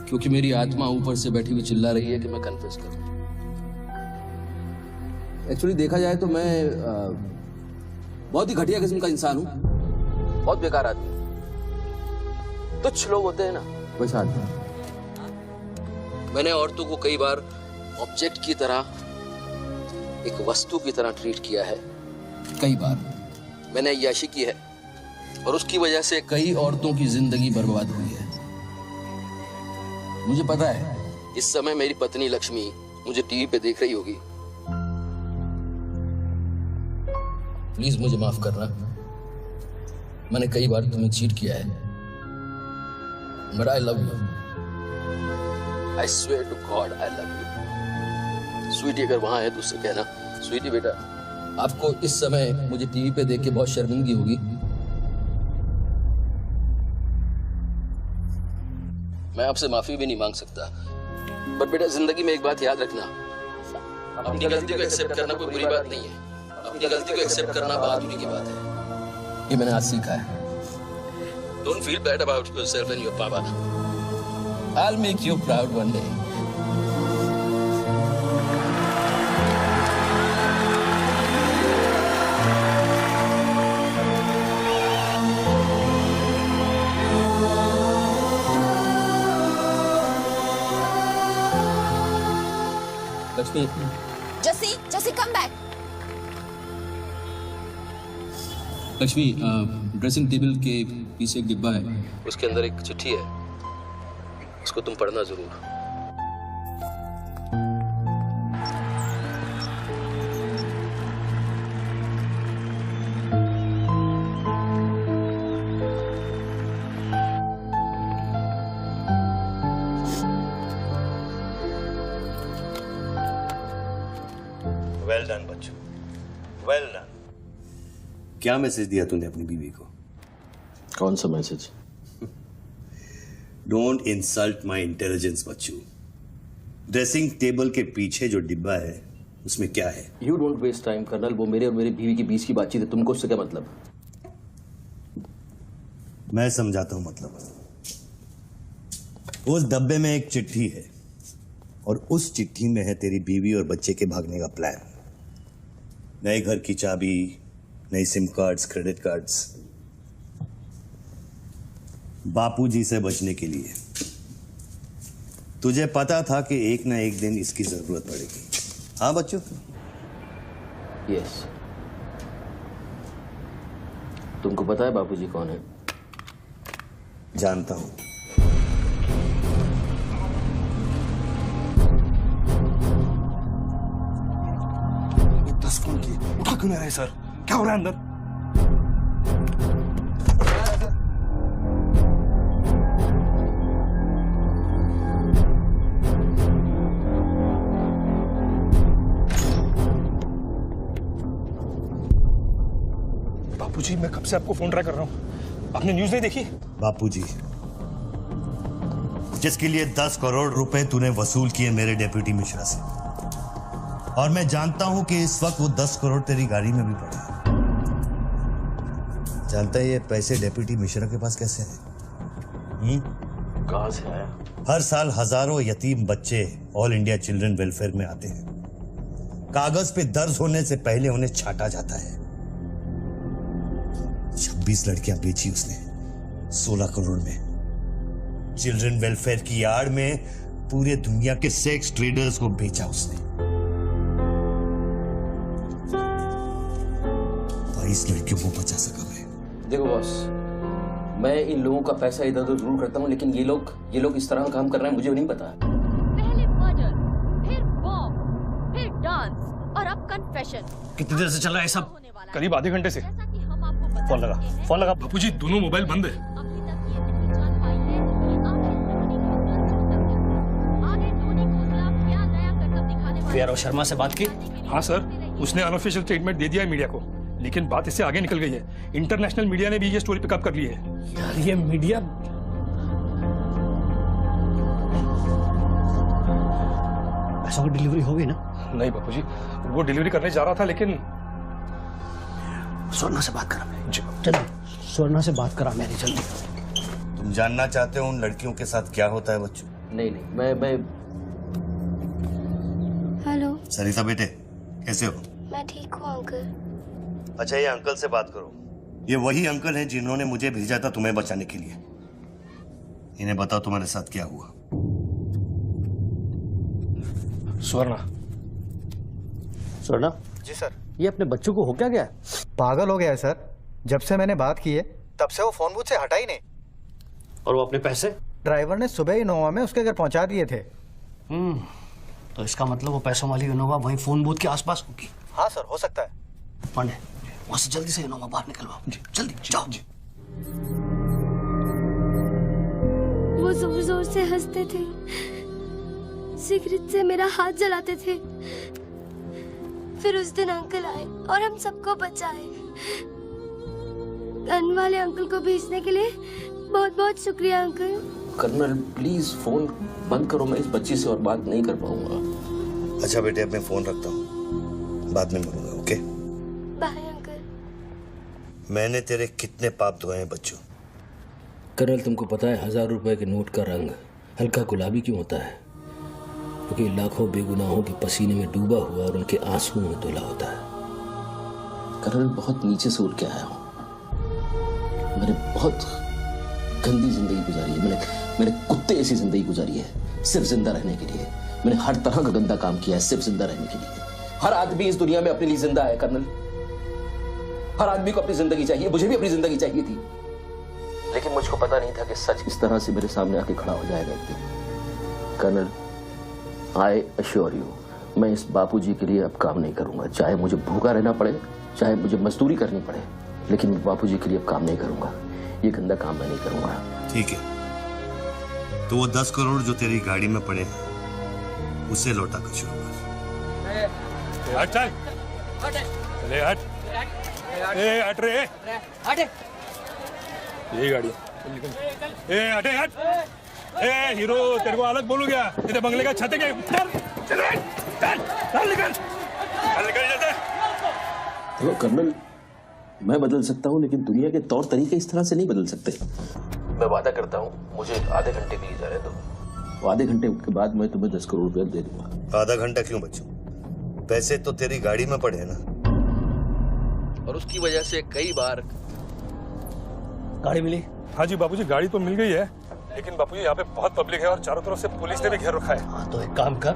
क्योंकि मेरी आत्मा ऊपर से बैठी हुई चिल्ला रही है कि मैं कन्फेस करूं। एक्चुअली देखा जाए तो मैं बहुत ही घटिया किस्म का इंसान हूं, बहुत बेकार आदमी। तुच्छ लोग होते हैं ना, वैसा आदमी। मैंने औरतों को कई बार ऑब्जेक्ट की तरह, एक वस्तु की तरह ट्रीट किया है। कई बार मैंने अय्याशी की है, और उसकी वजह से कई औरतों की जिंदगी बर्बाद हुई है। मुझे पता है इस समय मेरी पत्नी लक्ष्मी मुझे टीवी पे देख रही होगी। प्लीज मुझे माफ करना, मैंने कई बार तुम्हें चीट किया है, but I love you. I swear to God I love you. Sweetie अगर वहां है तो उससे कहना, स्वीटी बेटा आपको इस समय मुझे टीवी पे देख के बहुत शर्मिंदगी होगी। मैं आपसे माफी भी नहीं मांग सकता, बट बेटा जिंदगी में एक बात याद रखना, अपनी गलती को एक्सेप्ट करना कोई बुरी बात नहीं है, अपनी गलती को एक्सेप्ट करना बहादुरी की बात है। ये मैंने आज सीखा है। Don't feel bad about yourself and your पापा। I'll make you proud one day. Lakshmi, Jesse, come back. Lakshmi, dressing table के पीछे एक डिब्बा है, उसके अंदर एक चिट्ठी है, उसको तुम पढ़ना जरूर। वेल डन बच्चों, वेल डन। क्या मैसेज दिया तूने अपनी बीवी को? कौन सा message? Don't insult my intelligence बच्चू। ड्रेसिंग टेबल के पीछे जो डिब्बा है उसमें क्या है? You don't waste time colonel, वो मेरे और मेरी बीवी के बीच की बातचीत है, तुमको उससे क्या मतलब? मैं समझाता हूं मतलब। उस डब्बे में एक चिट्ठी है और उस चिट्ठी में है तेरी बीवी और बच्चे के भागने का प्लान। नए घर की चाबी, नई सिम कार्ड्स, क्रेडिट कार्ड्स, बापूजी से बचने के लिए। तुझे पता था कि एक ना एक दिन इसकी जरूरत पड़ेगी। हाँ बच्चों? यस। तुमको पता है बापूजी कौन है? जानता हूं। ये 10 फोन की उठा क्यों नहीं रहे सर? क्या हो रहा है अंदर? बापूजी, मैं कब से आपको फोन ट्राई कर रहा हूं, आपने न्यूज नहीं देखी? बापूजी, जिसके लिए 10 करोड़ रुपए तूने वसूल किए मेरे डेप्यूटी मिश्रा से, और मैं जानता हूं कि इस वक्त वो 10 करोड़ तेरी गाड़ी में भी पड़े हैं। जानता है ये पैसे डेप्यूटी मिश्रा के पास कैसे हैं? कहां से आया? हर साल हजारों यतीम बच्चे ऑल इंडिया चिल्ड्रन वेलफेयर में आते हैं। कागज पे दर्ज होने से पहले उन्हें छांटा जाता है। 26 लड़कियां बेची उसने 16 करोड़ में। चिल्ड्रन वेलफेयर की आड़ में पूरे दुनिया के सेक्स ट्रेडर्स को बेचा उसने। 22 लड़कियों को बचा सका मैं। देखो बॉस, मैं इन लोगों का पैसा इधर उधर जरूर करता हूँ, लेकिन ये लोग इस तरह का काम कर रहे हैं, मुझे नहीं पता। पहले मर्डर, फिर बॉम्ब, फिर डांस और अब कन्फेशन। कितनी देर से चल रहा है सब? करीब आधे घंटे से। फोन लगा। बापूजी, दोनों मोबाइल बंद है। यार शर्मा से बात की? हाँ सर, उसने अनऑफिशियल स्टेटमेंट दे दिया है मीडिया को, लेकिन बात इससे आगे निकल गई है। इंटरनेशनल मीडिया ने भी ये स्टोरी पिकअप कर ली है। यार ये मीडिया पैसों की डिलीवरी हो गई ना? नहीं बापूजी, वो डिलीवरी करने जा रहा था, लेकिन स्वर्णा से बात करा मैं। चल स्वर्णा से बात करा मैंने, जल्दी। तुम जानना चाहते हो उन लड़कियों के साथ क्या होता है बच्चों? नहीं, मैं हेलो सरिता बेटे, कैसे हो? मैं ठीक हूँ अंकल। अच्छा, ये अंकल से बात करो। ये वही अंकल हैं जिन्होंने मुझे भेजा था तुम्हें बचाने के लिए। इन्हें बताओ तुम्हारे साथ क्या हुआ। स्वर्णा जी सर। ये अपने बच्चों को हो क्या गया? पागल हो गया है सर। जब से मैंने बात की है तब से वो फोन बूथ से हटा ही नहीं। और वो अपने पैसे? ड्राइवर ने सुबह ही इनोवा में उसके घर पहुंचा दिए थे। तो इसका मतलब वो पैसों वाली इनोवा वहीं फोन बूथ के आसपास होगी। हाँ सर, हो सकता है। पांडे, वहां से जल्दी से इनोवा बाहर निकलवाओ। जल्दी जाओ। वो जोर जोर से हंसते थे, सिगरेट से मेरा हाथ जलाते थे। फिर उस दिन अंकल आए और हम सबको बचाए। गन वाले अंकल को भेजने के लिए बहुत बहुत शुक्रिया अंकल। कर्नल प्लीज फोन बंद करो, मैं इस बच्ची से और बात नहीं कर पाऊंगा। अच्छा बेटे, अब मैं फोन रखता हूँ, बाद में मिलूंगा। Okay bye uncle. मैंने तेरे कितने पाप धोए हैं बच्चों। कर्नल तुमको पता है 1000 रुपए के नोट का रंग हल्का गुलाबी क्यों होता है? क्योंकि लाखों बेगुनाहों के पसीने में डूबा हुआ और उनके आंसुओं में धुला होता है। कर्नल बहुत नीचे से उठ के आया हूं, मैंने बहुत गंदी जिंदगी गुजारी है। मैंने कुत्ते ऐसी जिंदगी गुजारी है सिर्फ जिंदा रहने के लिए। मैंने हर तरह का गंदा काम किया है सिर्फ जिंदा रहने के लिए। हर आदमी इस दुनिया में अपने लिए जिंदा है कर्नल, हर आदमी को अपनी जिंदगी चाहिए। मुझे भी अपनी जिंदगी चाहिए थी, लेकिन मुझको पता नहीं था कि सच इस तरह से मेरे सामने आके खड़ा हो जाएगा एक दिन। कर्नल आई अश्योर यू, मैं इस बापूजी के लिए अब काम नहीं करूंगा। चाहे मुझे भूखा रहना पड़े, चाहे मुझे मजदूरी करनी पड़े, लेकिन बापूजी के लिए अब काम नहीं करूंगा। ये गंदा काम मैं नहीं करूंगा। ठीक है, तो वो 10 करोड़ जो तेरी गाड़ी में पड़े हैं उसे लौटा कर शुरू कर। हट चल, ले हट, ए हट रे, हट। यही गाड़ी ए हटे हट। ए हीरो, तेरे को अलग बोलू क्या? तेरे बंगले का छत है क्या? चल निकल, चल निकल जैसे। देखो कर्नल, मैं बदल सकता हूँ लेकिन दुनिया के तौर तरीके इस तरह से नहीं बदल सकते। मैं वादा करता हूँ, मुझे आधे घंटे के लिए जाने दो। आधे घंटे के बाद मैं तुम्हें 10 करोड़ रुपया दे दूंगा। आधा घंटा क्यों बच्चों? पैसे तो तेरी गाड़ी में पड़े हैं ना। और उसकी वजह से कई बार गाड़ी मिली? हाँ जी बाबूजी, गाड़ी तो मिल गई है, लेकिन बाबूजी यहाँ पे बहुत पब्लिक है और चारों तरफ से पुलिस ने भी घेर रखा है। हाँ तो एक काम कर,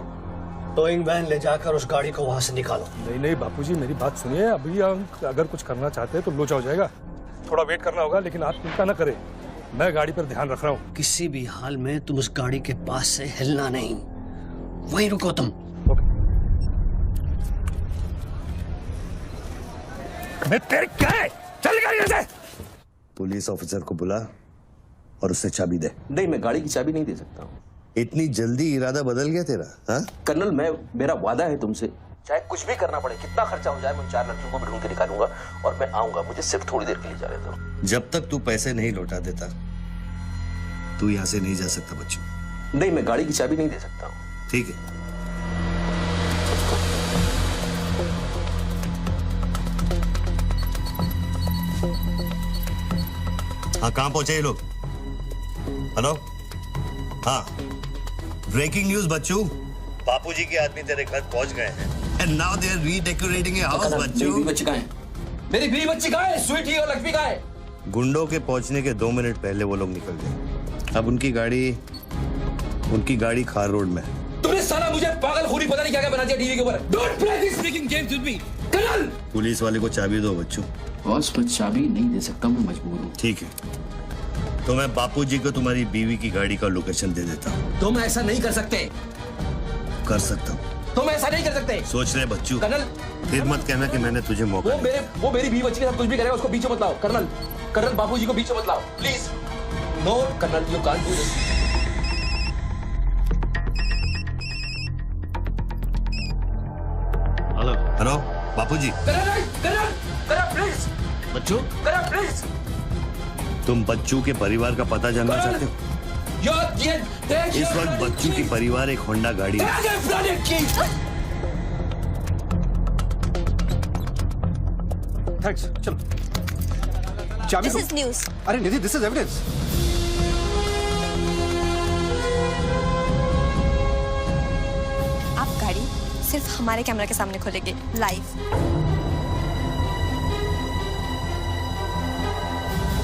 टोइंग वैन ले जाकर उस गाड़ी को वहां से निकालो। नहीं नहीं बापूजी, मेरी बात सुनिए। अभी अगर कुछ करना चाहते हैं तो लोचा हो जाएगा। थोड़ा वेट करना होगा, लेकिन आप चिंता न करें, मैं गाड़ी पर ध्यान रख रहा हूँ। किसी भी हाल में तुम उस गाड़ी के पास से हिलना नहीं, वहीं रुको तुम। मैं तेरे क्या है? चल गाड़ी से। पुलिस ऑफिसर को बुला और उससे चाबी दे। नहीं, मैं गाड़ी की चाबी नहीं दे सकता हूँ। इतनी जल्दी इरादा बदल गया तेरा? हाँ कर्नल, मेरा वादा है तुमसे, चाहे कुछ भी करना पड़े, कितना खर्चा हो जाए, मैं 4 लड़कियों को ढूंढ के निकालूंगा और मैं आऊंगा। मुझे सिर्फ थोड़ी देर के लिए जाने दो। जब तक तू पैसे नहीं लौटा देता तू यहाँ से नहीं जा सकता बच्चों। नहीं, मैं गाड़ी की चाबी नहीं दे सकता हूँ। ठीक है, हाँ कहाँ पहुंचे ये लोग? हेलो, हाँ ब्रेकिंग न्यूज बच्चू, बापूजी के आदमी तेरे घर पहुंच गए हैं and now they are redecorating your house. Bachchu, मेरी बच्ची कहाँ है? मेरी बीवी बच्ची कहाँ है? स्वीटी और लक्ष्मी कहाँ है? गुंडों के पहुंचने के 2 मिनट पहले वो लोग निकल गए। अब उनकी गाड़ी खार रोड में है। तूने साला मुझे पागल खूनी पता नहीं क्या क्या बना दिया टीवी के ऊपर। Don't play this speaking games with me. Colonel, police वाले को चाबी दो बच्चू। बॉस, मैं चाबी नहीं दे सकता, मैं मजबूर हूँ। ठीक है, तो मैं बापूजी को तुम्हारी बीवी की गाड़ी का लोकेशन दे देता हूँ। तुम ऐसा नहीं कर सकते। कर सकता हूँ। तुम ऐसा नहीं कर सकते। सोच ले बच्चू, कर्नल, फिर मत कहना कि मैंने तुझे मौका वो मेरी बीवी बच्ची के साथ कुछ भी करेगा, उसको बीच में मत लाओ। कर्नल बापूजी को बीच में मत लाओ please. No colonel, you can't do this. Hello Bapuji. Colonel please. बच्चू, कर्नल प्लीज। तुम बच्चू के परिवार का पता जानना चाहते हो? इस वक्त बच्चू की परिवार एक होंडा गाड़ी है। थैंक्स, चलो। चाबी दिस इज न्यूज़। अरे निधि, दिस इज एविडेंस। आप गाड़ी सिर्फ हमारे कैमरा के सामने खोलेंगे लाइव।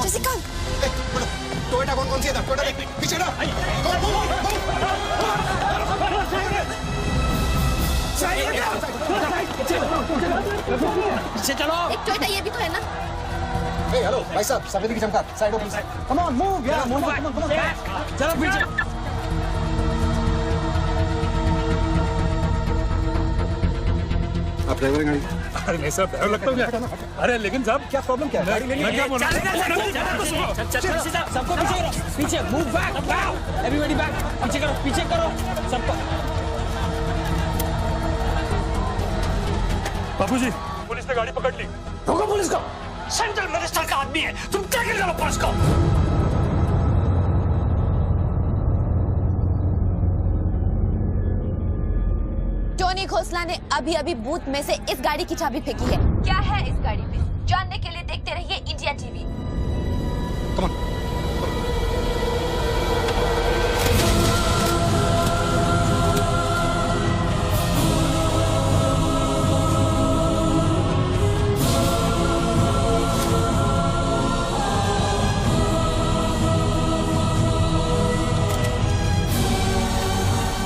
जैसिका, टोयोटा कौन सी है? टोयोटा देख पीछे ना। पीछे चलो। एक टोयोटा ये भी तो है ना। Hey, hello, भाई साहब, सफेदी की चमकार, side please. Come on, move, yeah, move on, come on, come on. चलो पीछे। आप ड्राइवर हैं गाड़ी? अरे नहीं साहब, डर लगता हूँ क्या? अरे लेकिन साहब क्या प्रॉब्लम क्या है? गाड़ी लेनी है? सबको पीछे करो, पीछे, मूव बैक, एवरीबॉडी बैक, पीछे करो, सबको। बाबूजी, पुलिस ने गाड़ी पकड़ ली। रोको पुलिस को। सेंट्रल मिनिस्टर का आदमी है, तुम क्या कर रहे हो पुलिस को? टोनी खोसला ने अभी अभी बूथ में से इस गाड़ी की चाबी फेंकी है। क्या है इस गाड़ी में? जानने के लिए देखते रहिए इंडिया टीवी।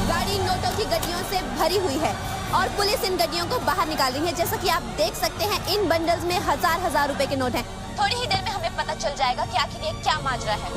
गाड़ी नोटों की गड्डियों से भरी हुई है और पुलिस इन गड्डियों को बाहर निकाल रही है। जैसा कि आप देख सकते हैं, इन बंडल्स में हजार रुपए के नोट हैं। थोड़ी ही देर में हमें पता चल जाएगा कि आखिर ये क्या माजरा है।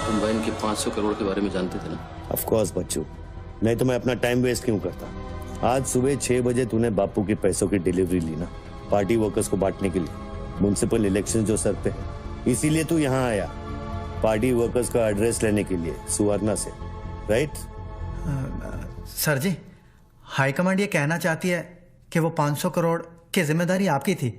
तुम बहन के 500 करोड़ के बारे में जानते थे ना? ऑफ कोर्स बच्चू, नहीं तो मैं अपना टाइम वेस्ट क्यों करता। आज सुबह 6 बजे तूने बापू के पैसों की डिलीवरी ली ना, पार्टी वर्कर्स को बांटने के लिए। म्युनिसिपल इलेक्शन जो सर पे है, इसीलिए तू यहाँ आया, पार्टी वर्कर्स का एड्रेस लेने के लिए सुवर्णा से, राइट? सर जी, हाईकमांड ये कहना चाहती है कि वो 500 करोड़ की जिम्मेदारी आपकी थी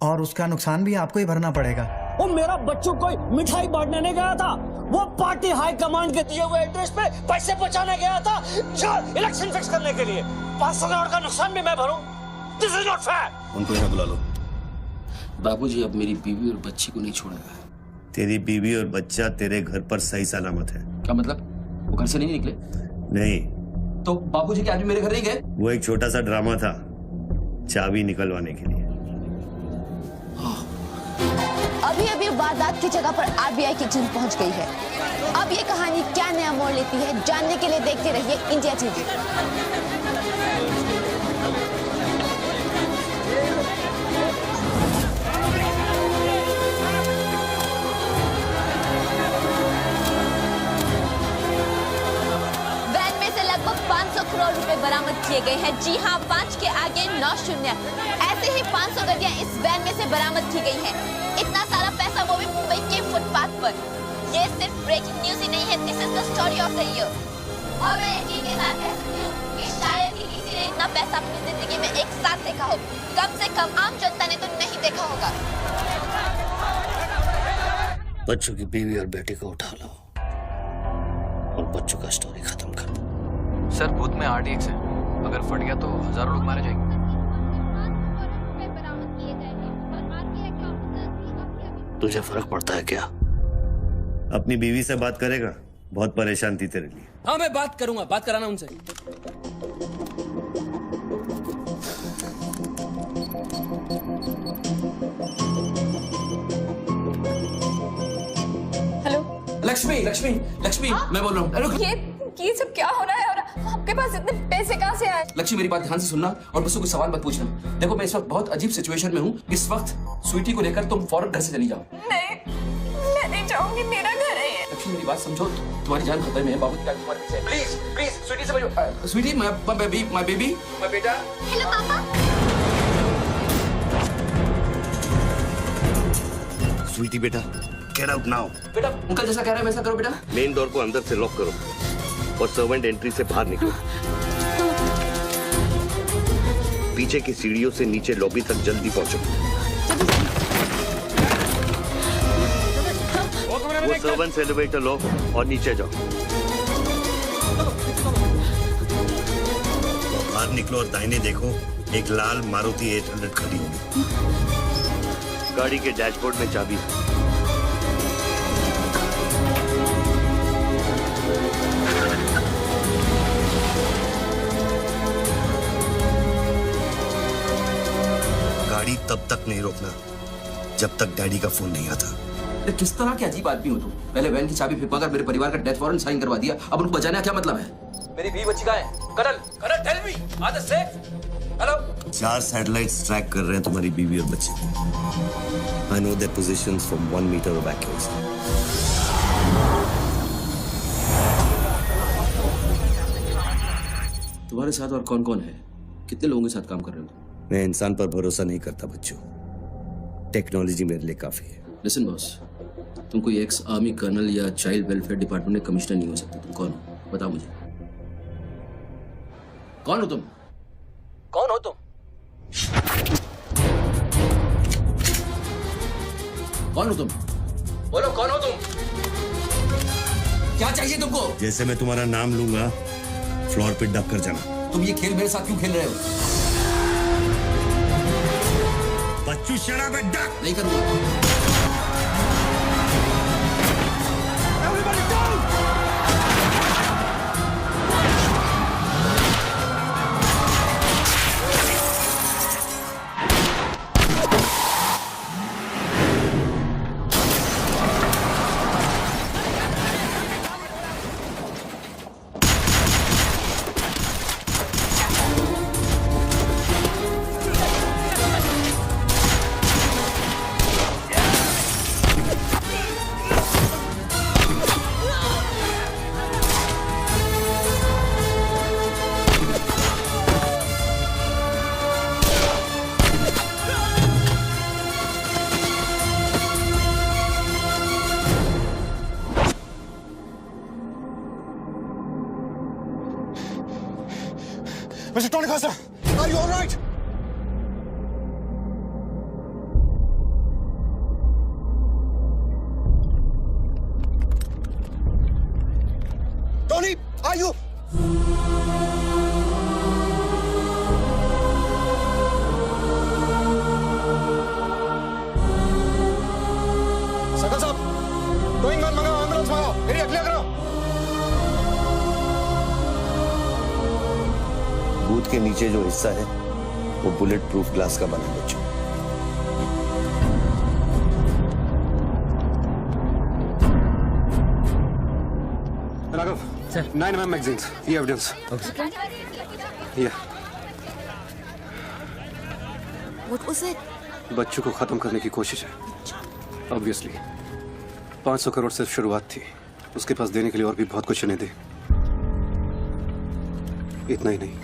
और उसका नुकसान भी आपको ही भरना पड़ेगा। वो मेरा बच्चों को मिठाई बांटने नहीं गया था, वो पार्टी हाई कमांड के दिए हुए एड्रेस पे पैसे पहुंचाने गया था जो इलेक्शन फिक्स करने के लिए। 500 करोड़ का नुकसान भी मैं भरूं? This is not fair. उनको यहाँ बुला लो। बाबूजी अब मेरी बीवी और बच्ची को नहीं छोड़ेगा। तेरी बीवी और बच्चा तेरे घर पर सही सलामत है। क्या मतलब? वो घर से नहीं निकले? नहीं। तो बाबूजी के आदमी मेरे घर नहीं गए? वो एक छोटा सा ड्रामा था, चाबी निकलवाने के लिए। अभी अभी वारदात की जगह पर आरबीआई की टीम पहुंच गई है। अब ये कहानी क्या नया मोड़ लेती है, जानने के लिए देखते रहिए इंडिया टीवी। वैन में से लगभग 500 करोड़ रुपए बरामद किए गए हैं। जी हाँ, 5 के आगे 9 शून्य। ऐसे ही 500 गड्डियां इस वैन में से बरामद की गई हैं। इतना सारा पैसा, वो भी मुंबई के फुटपाथ पर। ये सिर्फ ब्रेकिंग न्यूज ही नहीं है, this is the story of the year. और मैं यकीन के साथ कह सकती हूँ कि शायद ही किसी ने इतना पैसा अपनी जिंदगी में एक साथ देखा हो। कम से कम आम जनता ने तो नहीं देखा होगा। बच्चों की बीवी और बेटी को उठा लो और बच्चों का स्टोरी खत्म कर दो। सर, बूथ में आरडीएक्स है, अगर फट गया तो हजारों लोग मारे जाएंगे। तुझे फर्क पड़ता है क्या? अपनी बीवी से बात करेगा? बहुत परेशान थी तेरे लिए। हाँ, मैं बात करूंगा, बात कराना उनसे। हेलो लक्ष्मी, मैं बोल रहा हूँ। ये सब क्या हो रहा है और आपके पास इतने पैसे कहाँ से आए? लक्ष्मी, मेरी बात ध्यान से सुनना और मुझसे कुछ सवाल मत पूछना। देखो, मैं इस वक्त बहुत अजीब सिचुएशन में हूँ। इस वक्त स्वीटी को लेकर तुम फौरन घर से चली जाओ। नहीं, मैं नहीं चाहूंगी, मेरा घर है ये। लक्ष्मी, मेरी बात समझो, तुम्हारी जान खतरे में है। बाबू क्या तुम्हारे पीछे? प्लीज स्वीटी समझो। स्वीटी, माय बेबी, माय बेटा। हेलो पापा। स्वीटी बेटा, गेट आउट नाउ। बेटा, अंकल जैसा कह रहे हैं वैसा करो बेटा। मेन डोर को अंदर से लॉक करो और सर्वेंट एंट्री से बाहर निकलो। पीछे की सीढ़ियों से नीचे लॉबी तक जल्दी पहुंचो। वो सर्वेंट्स एलिवेटर लो और नीचे जाओ। बाहर निकलो और दाहिने देखो, एक लाल मारुति 800 खड़ी होगी। गाड़ी के डैशबोर्ड में चाबी है। गाड़ी तब तक नहीं रोकना जब तक डैडी का फोन नहीं आता। अरे किस तरह के अजीब आदमी हो तुम? पहले वैन की चाबी फिरवा कर मेरे परिवार का डेथ वारंट साइन करवा दिया, अब उनको बचाने का क्या मतलब है? मेरी बीवी बच्ची कहाँ है? Colonel tell me, are they safe? Hello? 4 satellites track कर रहे हैं तुम्हारी बीवी और बच्चे को। I know their positions from 1 metre of accuracy. तुम्हारे साथ और कौन कौन है? कितने लोगों के साथ काम कर रहे हो? मैं इंसान पर भरोसा नहीं करता बच्चों, टेक्नोलॉजी मेरे लिए काफी है। लिसन बॉस, तुम कोई एक्स आर्मी कर्नल या चाइल्ड वेलफेयर डिपार्टमेंट में कमिश्नर नहीं हो सकते। तुम कौन हो? बताओ मुझे, कौन हो तुम? कौन हो तुम? कौन हो तुम? बोलो, कौन हो तुम? क्या चाहिए तुमको? जैसे मैं तुम्हारा नाम लूंगा फ्लोर पे डक कर जाना। तुम ये खेल मेरे साथ क्यों खेल रहे हो? बच्चू शराब है, डक। नहीं करूंगा। Mr. Tony Costa, are you all right? Tony, are you? सकल साहब, गोइंग ऑन मंगाओ, एम्बुलेंस मंगाओ, एरिया क्लियर करो। बूथ के नीचे जो हिस्सा है वो बुलेट प्रूफ ग्लास का बना है बच्चों। राघव सर, 9mm मैगजीन्स, ये एविडेंस। ये What was it? बच्चों को खत्म करने की कोशिश है। ऑब्वियसली 500 करोड़ सिर्फ शुरुआत थी, उसके पास देने के लिए और भी बहुत कुछ नहीं दे। इतना ही नहीं,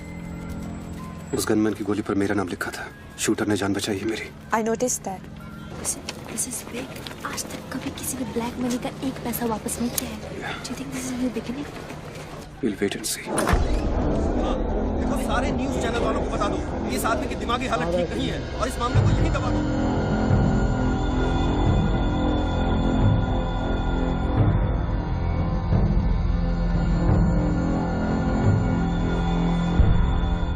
उस गनमैन की गोली पर मेरा नाम लिखा था। शूटर ने जान बचाई है मेरी। I noticed that. This is big. आज तक कभी किसी ने ब्लैक मनी का एक पैसा वापस नहीं किया है। Do you think this is a new beginning? We'll wait and see. देखो, सारे न्यूज़ चैनल वालों को बता दो, इस आदमी की दिमागी हालत ठीक नहीं है और इस मामले को यहीं दबा दो।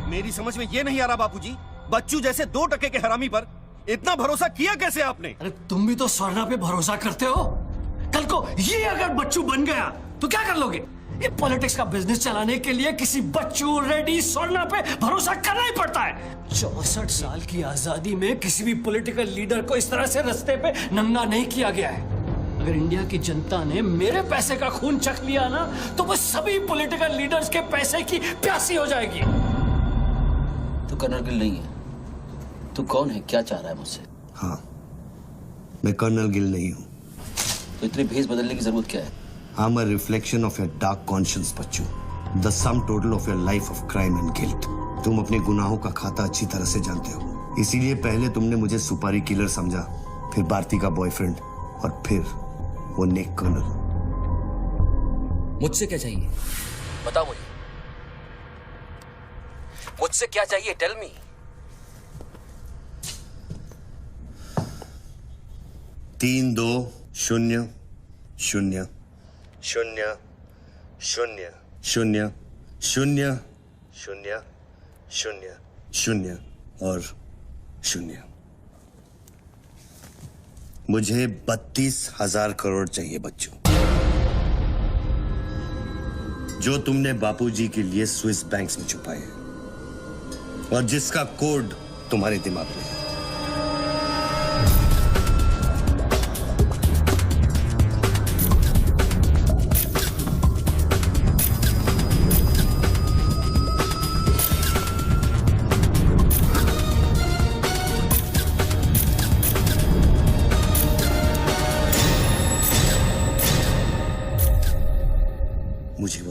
मेरी समझ में ये नहीं आ रहा बापूजी, बच्चू जैसे 2 टके के हरामी पर इतना भरोसा किया कैसे आपने? अरे तुम भी तो स्वर्णा पे भरोसा करते हो। कल को ये अगर बच्चू बन गया तो क्या कर लोगे? ये पॉलिटिक्स का बिजनेस चलाने के लिए किसी बच्चू रेडी स्वर्णा पे भरोसा करना ही पड़ता है। 64 साल की आजादी में किसी भी पॉलिटिकल लीडर को इस तरह से रास्ते पे नंगा नहीं किया गया है। अगर इंडिया की जनता ने मेरे पैसे का खून चख लिया ना, तो वो सभी पॉलिटिकल लीडर्स के पैसे की प्यासी हो जाएगी। तू कर्नल गिल नहीं है। तू कौन है? क्या चाह रहा है मुझसे? हाँ, मैं कर्नल गिल नहीं हूँ। तो इतनी भेस बदलने की जरूरत क्या है? I'm a reflection of your dark conscience, Bachchu. The sum total of your life of crime and guilt। तुम अपने गुनाहों का खाता अच्छी तरह से जानते हो, इसीलिए पहले तुमने मुझे सुपारी किलर समझा, फिर भारती का बॉयफ्रेंड और फिर वो नेक कर्नल। मुझसे क्या चाहिए? बताओ मुझे, मुझसे क्या चाहिए? Tell me. तीन 2 0 0 0 0 0 0 0 0 0 और 0। मुझे 32,000 करोड़ चाहिए बच्चों, जो तुमने बापूजी के लिए स्विस बैंक्स में छुपाए हैं और जिसका कोड तुम्हारे दिमाग में है।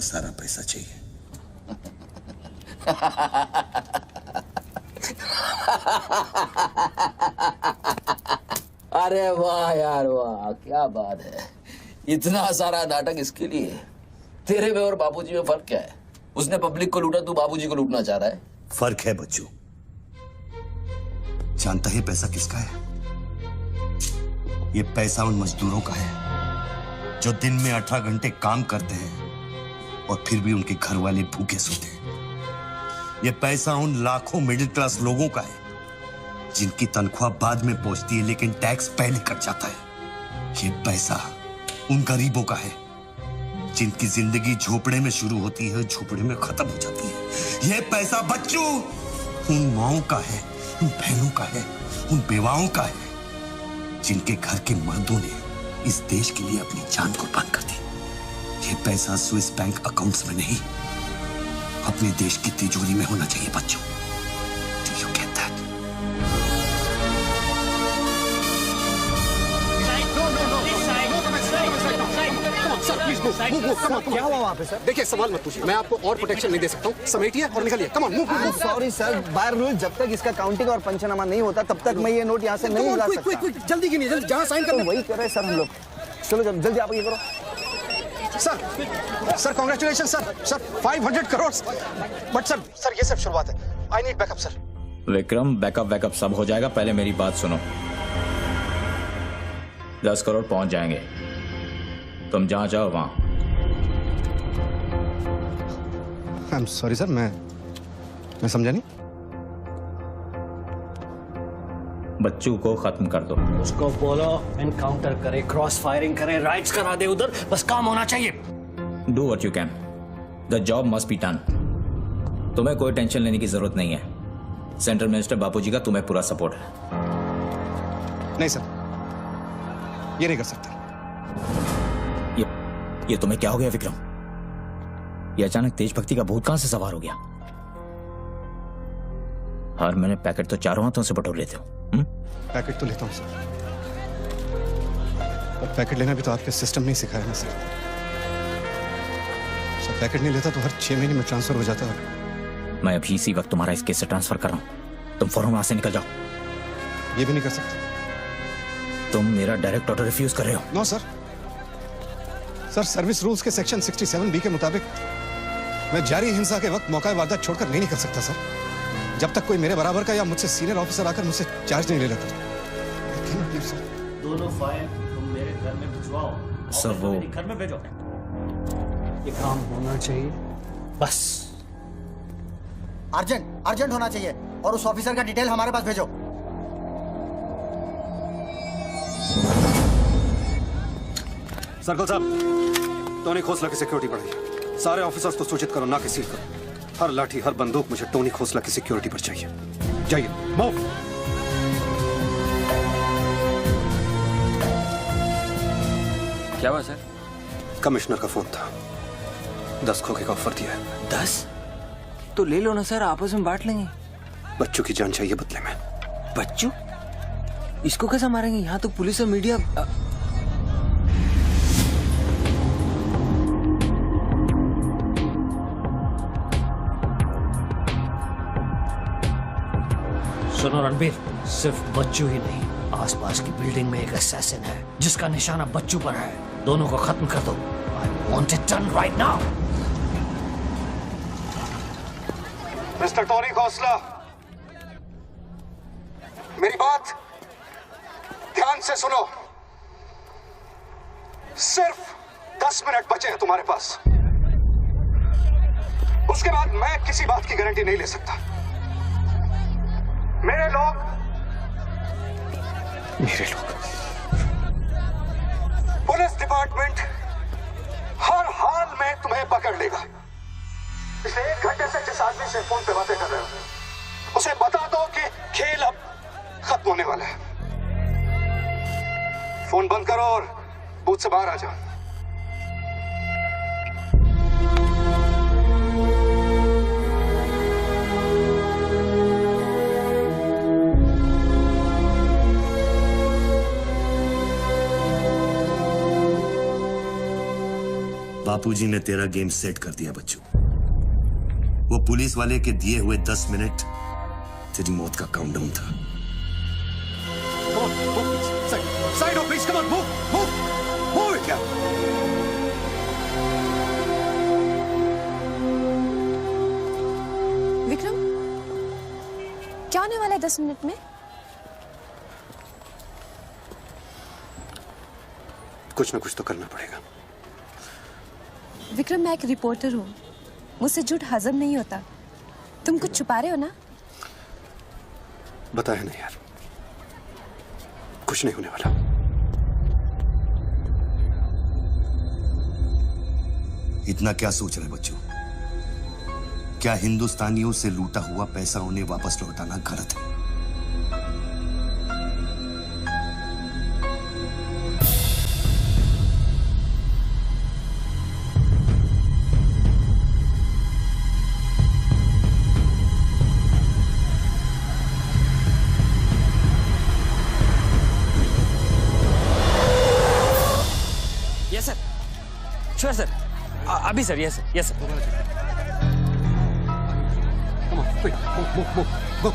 सारा पैसा चाहिए। अरे वाह यार वाह, क्या बात है। इतना सारा नाटक इसके लिए। तेरे में और बाबूजी में फर्क क्या है? उसने पब्लिक को लूटा, तू बाबूजी को लूटना चाह रहा है। फर्क है बच्चू। जानता है पैसा किसका है? ये पैसा उन मजदूरों का है जो दिन में 18 घंटे काम करते हैं और फिर भी उनके घर वाले भूखे सोते हैं। ये पैसा उन लाखों मिडिल क्लास लोगों का है जिनकी तनख्वाह बाद में पहुंचती है लेकिन टैक्स पहले कट जाता है। ये पैसा उन गरीबों का है जिनकी जिंदगी झोपड़े में शुरू होती है, झोपड़े में खत्म हो जाती है। ये पैसा बच्चों उन माओं का है, उन बहनों का है, उन बेवाओं का है जिनके घर के मर्दों ने इस देश के लिए अपनी जान कुर्बान कर दी। ये पैसा स्विस बैंक अकाउंट्स में नहीं, अपने देश की तिजोरी में होना चाहिए बच्चों। Do you get that? क्या हुआ वहाँ पे सर? देखिए सवाल मत पूछिए, मैं आपको और प्रोटेक्शन नहीं दे सकता हूँ। समेटिए और निकलिए। Come on move. Sorry sir, by rule जब तक इसका काउंटिंग और पंचनामा नहीं होता तब तक मैं ये नोट यहाँ से नहीं ला सकता। क्विक जल्दी गिनिए, जल्दी जहाँ साइन करना वही कर रहे सर हम लोग। चलो जल्दी आप ये करो। Sir congratulation sir 500 crore. But sir ये सब शुरुआत है। I need backup sir. Vikram, backup सब हो जाएगा, पहले मेरी बात सुनो। 10 करोड़ पहुंच जाएंगे, तुम जहां जाओ वहां। आई एम सॉरी सर, मैं समझा नहीं। बच्चू को खत्म कर दो। उसको बोलो एनकाउंटर करे, क्रॉस फायरिंग करे, राइट्स करा दे उधर, बस काम होना चाहिए। Do what you can, the job must be done. तुम्हें कोई टेंशन लेने की जरूरत नहीं है। सेंट्रल मिनिस्टर बापूजी का तुम्हें पूरा सपोर्ट है। नहीं सर, ये नहीं कर सकता। ये तुम्हें क्या हो गया विक्रम? ये अचानक तेज भक्ति का भूत कहां से सवार हो गया? हर महीने पैकेट तो चारों हाथों से बटोर लेते हो। पैकेट तो लेता हूं सर, पर पैकेट लेना भी तो आपके सिस्टम ने सिखाया ना सर। पैकेट नहीं लेता तो हर 6 महीने में ट्रांसफर हो जाता है। मैं अभी इसी वक्त तुम्हारा इस केस से ट्रांसफर कर रहा हूं। तुम फौरन वहां से निकल जाओ। ये भी नहीं कर सकते। तुम मेरा डायरेक्ट ऑर्डर रिफ्यूज कर रहे हो। नो सर, सर्विस रूल्स के सेक्शन 67B के मुताबिक मैं जारी हिंसा के वक्त मौका वारदात छोड़कर नहीं निकल सकता सर, जब तक कोई मेरे बराबर का या मुझसे सीनियर ऑफिसर आकर मुझसे चार्ज नहीं ले लेता। दोनों फाइल तुम मेरे घर में भिजवाओ। सर वो घर में भेजो। ये काम होना चाहिए बस। अर्जेंट होना चाहिए और उस ऑफिसर का डिटेल हमारे पास भेजो। सर्कल साहब, टोनी खोसला की सिक्योरिटी बढ़ाइए। सारे ऑफिसर्स को सूचित करो, ना कि सील करो। हर लाठी हर बंदूक मुझे टोनी खोसला की सिक्योरिटी पर चाहिए। जाइए, मूव। क्या हुआ सर? कमिश्नर का फोन था, 10 खोखे का ऑफर दिया है। 10? तो ले लो ना सर, आपस में बांट लेंगे। बच्चों की जान चाहिए बदले में। बच्चू? इसको कैसे मारेंगे? यहाँ तो पुलिस और मीडिया। सुनो रणबीर, सिर्फ बच्चू ही नहीं, आसपास की बिल्डिंग में एक असैसिन है जिसका निशाना बच्चू पर है। दोनों को खत्म कर दो। I want it done right now. Mister Tony Khosla, मेरी बात ध्यान से सुनो। सिर्फ 10 मिनट बचे हैं तुम्हारे पास। उसके बाद मैं किसी बात की गारंटी नहीं ले सकता। मेरे लोग पुलिस डिपार्टमेंट हर हाल में तुम्हें पकड़ लेगा। पिछले 1 घंटे से जिस आदमी से फोन पे बातें कर रहे हो उसे बता दो कि खेल अब खत्म होने वाला है। फोन बंद करो और बूथ से बाहर आ जाओ। बापूजी ने तेरा गेम सेट कर दिया बच्चू। वो पुलिस वाले के दिए हुए 10 मिनट तेरी मौत का काउंटडाउन था। Side, please, come on, move it, yeah. Vikram, क्या होने वाला है 10 मिनट में? कुछ ना कुछ तो करना पड़ेगा। विक्रम, मैं एक रिपोर्टर हूँ, मुझसे झूठ हजम नहीं होता। तुम कुछ छुपा रहे हो ना? बताया नहीं यार, कुछ नहीं होने वाला। इतना क्या सोच रहे बच्चों? क्या हिंदुस्तानियों से लूटा हुआ पैसा उन्हें वापस लौटाना गलत है? यस सर, श्योर सर, अभी sir, yes sir, yes sir. Come on, quick, move.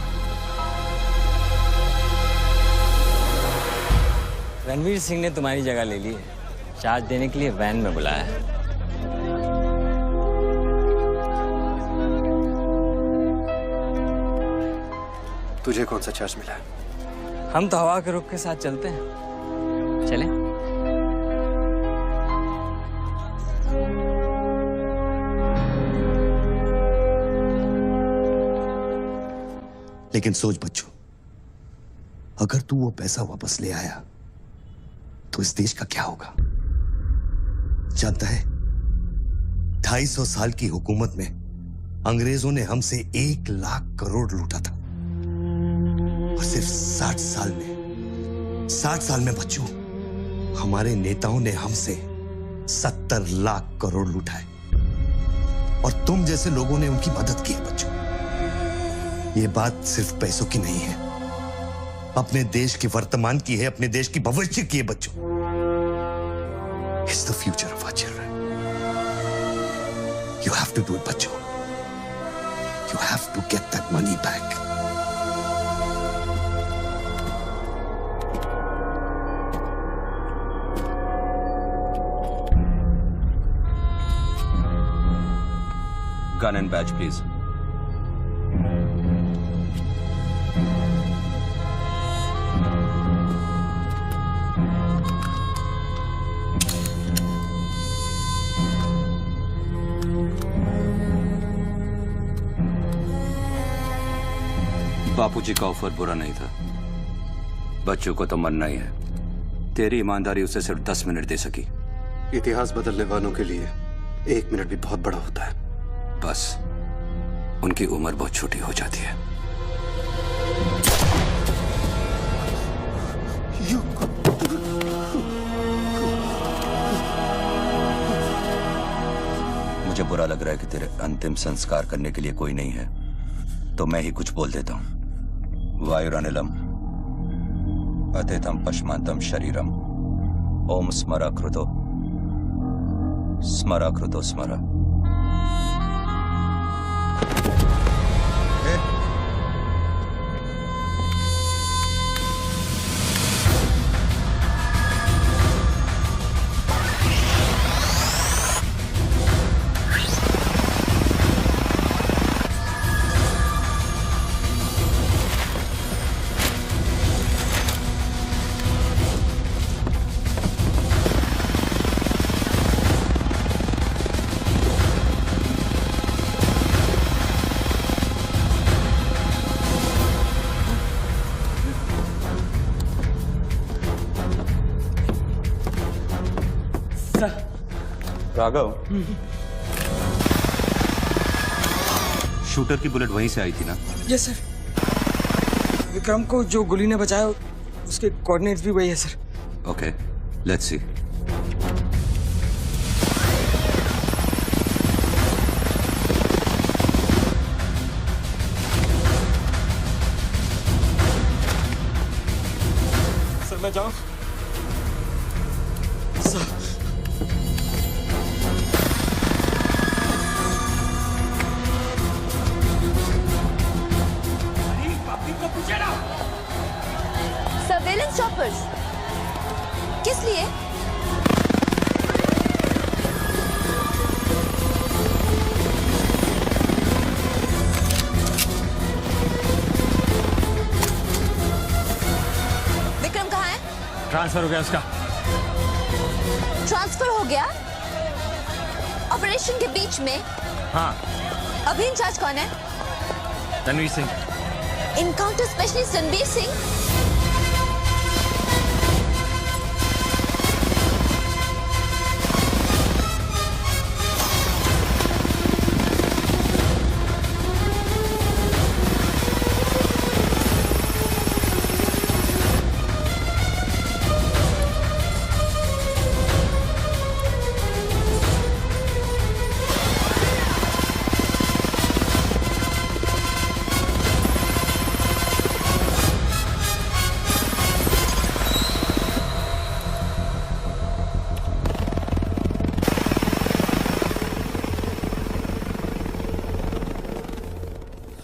Ranveer Singh ने तुम्हारी जगह ले ली है, चार्ज देने के लिए वैन में बुलाया है। तुझे कौन सा चार्ज मिला है? हम तो हवा के रुख के साथ चलते हैं, चलें? लेकिन सोच बच्चों, अगर तू वो पैसा वापस ले आया तो इस देश का क्या होगा? जानता है, 250 साल की हुकूमत में अंग्रेजों ने हमसे 1 लाख करोड़ लूटा था और सिर्फ 60 साल में बच्चों, हमारे नेताओं ने हमसे 70 लाख करोड़ लूटा है और तुम जैसे लोगों ने उनकी मदद की है बच्चों। ये बात सिर्फ पैसों की नहीं है, अपने देश के वर्तमान की है, अपने देश की भविष्य की है बच्चों। It's the future of our children. You have to do it बच्चों। You have to get that money back. Gun and badge, please. बापूजी का ऑफर बुरा नहीं था, बच्चों को तो मरना ही है। तेरी ईमानदारी उसे सिर्फ 10 मिनट दे सकी। इतिहास बदलने वालों के लिए 1 मिनट भी बहुत बड़ा होता है। बस उनकी उम्र बहुत छोटी हो जाती है। मुझे बुरा लग रहा है कि तेरे अंतिम संस्कार करने के लिए कोई नहीं है, तो मैं ही कुछ बोल देता हूं। वायुरानिलम अतिथम पश्मांतम शरीरम ओम स्मरा कृतो स्मरा। राघव, शूटर की बुलेट वहीं से आई थी ना? यस सर, विक्रम को जो गोली ने बचाया उसके कोऑर्डिनेट्स भी वही है sir. Okay, let's see. Sir मैं जाऊं? Sir More choppers. किस लिए? विक्रम कहाँ है? ट्रांसफर हो गया उसका। ट्रांसफर हो गया? ऑपरेशन के बीच में? हाँ। अभी इंचार्ज कौन है? Ranveer Singh. Encounter specialist Ranbir Singh?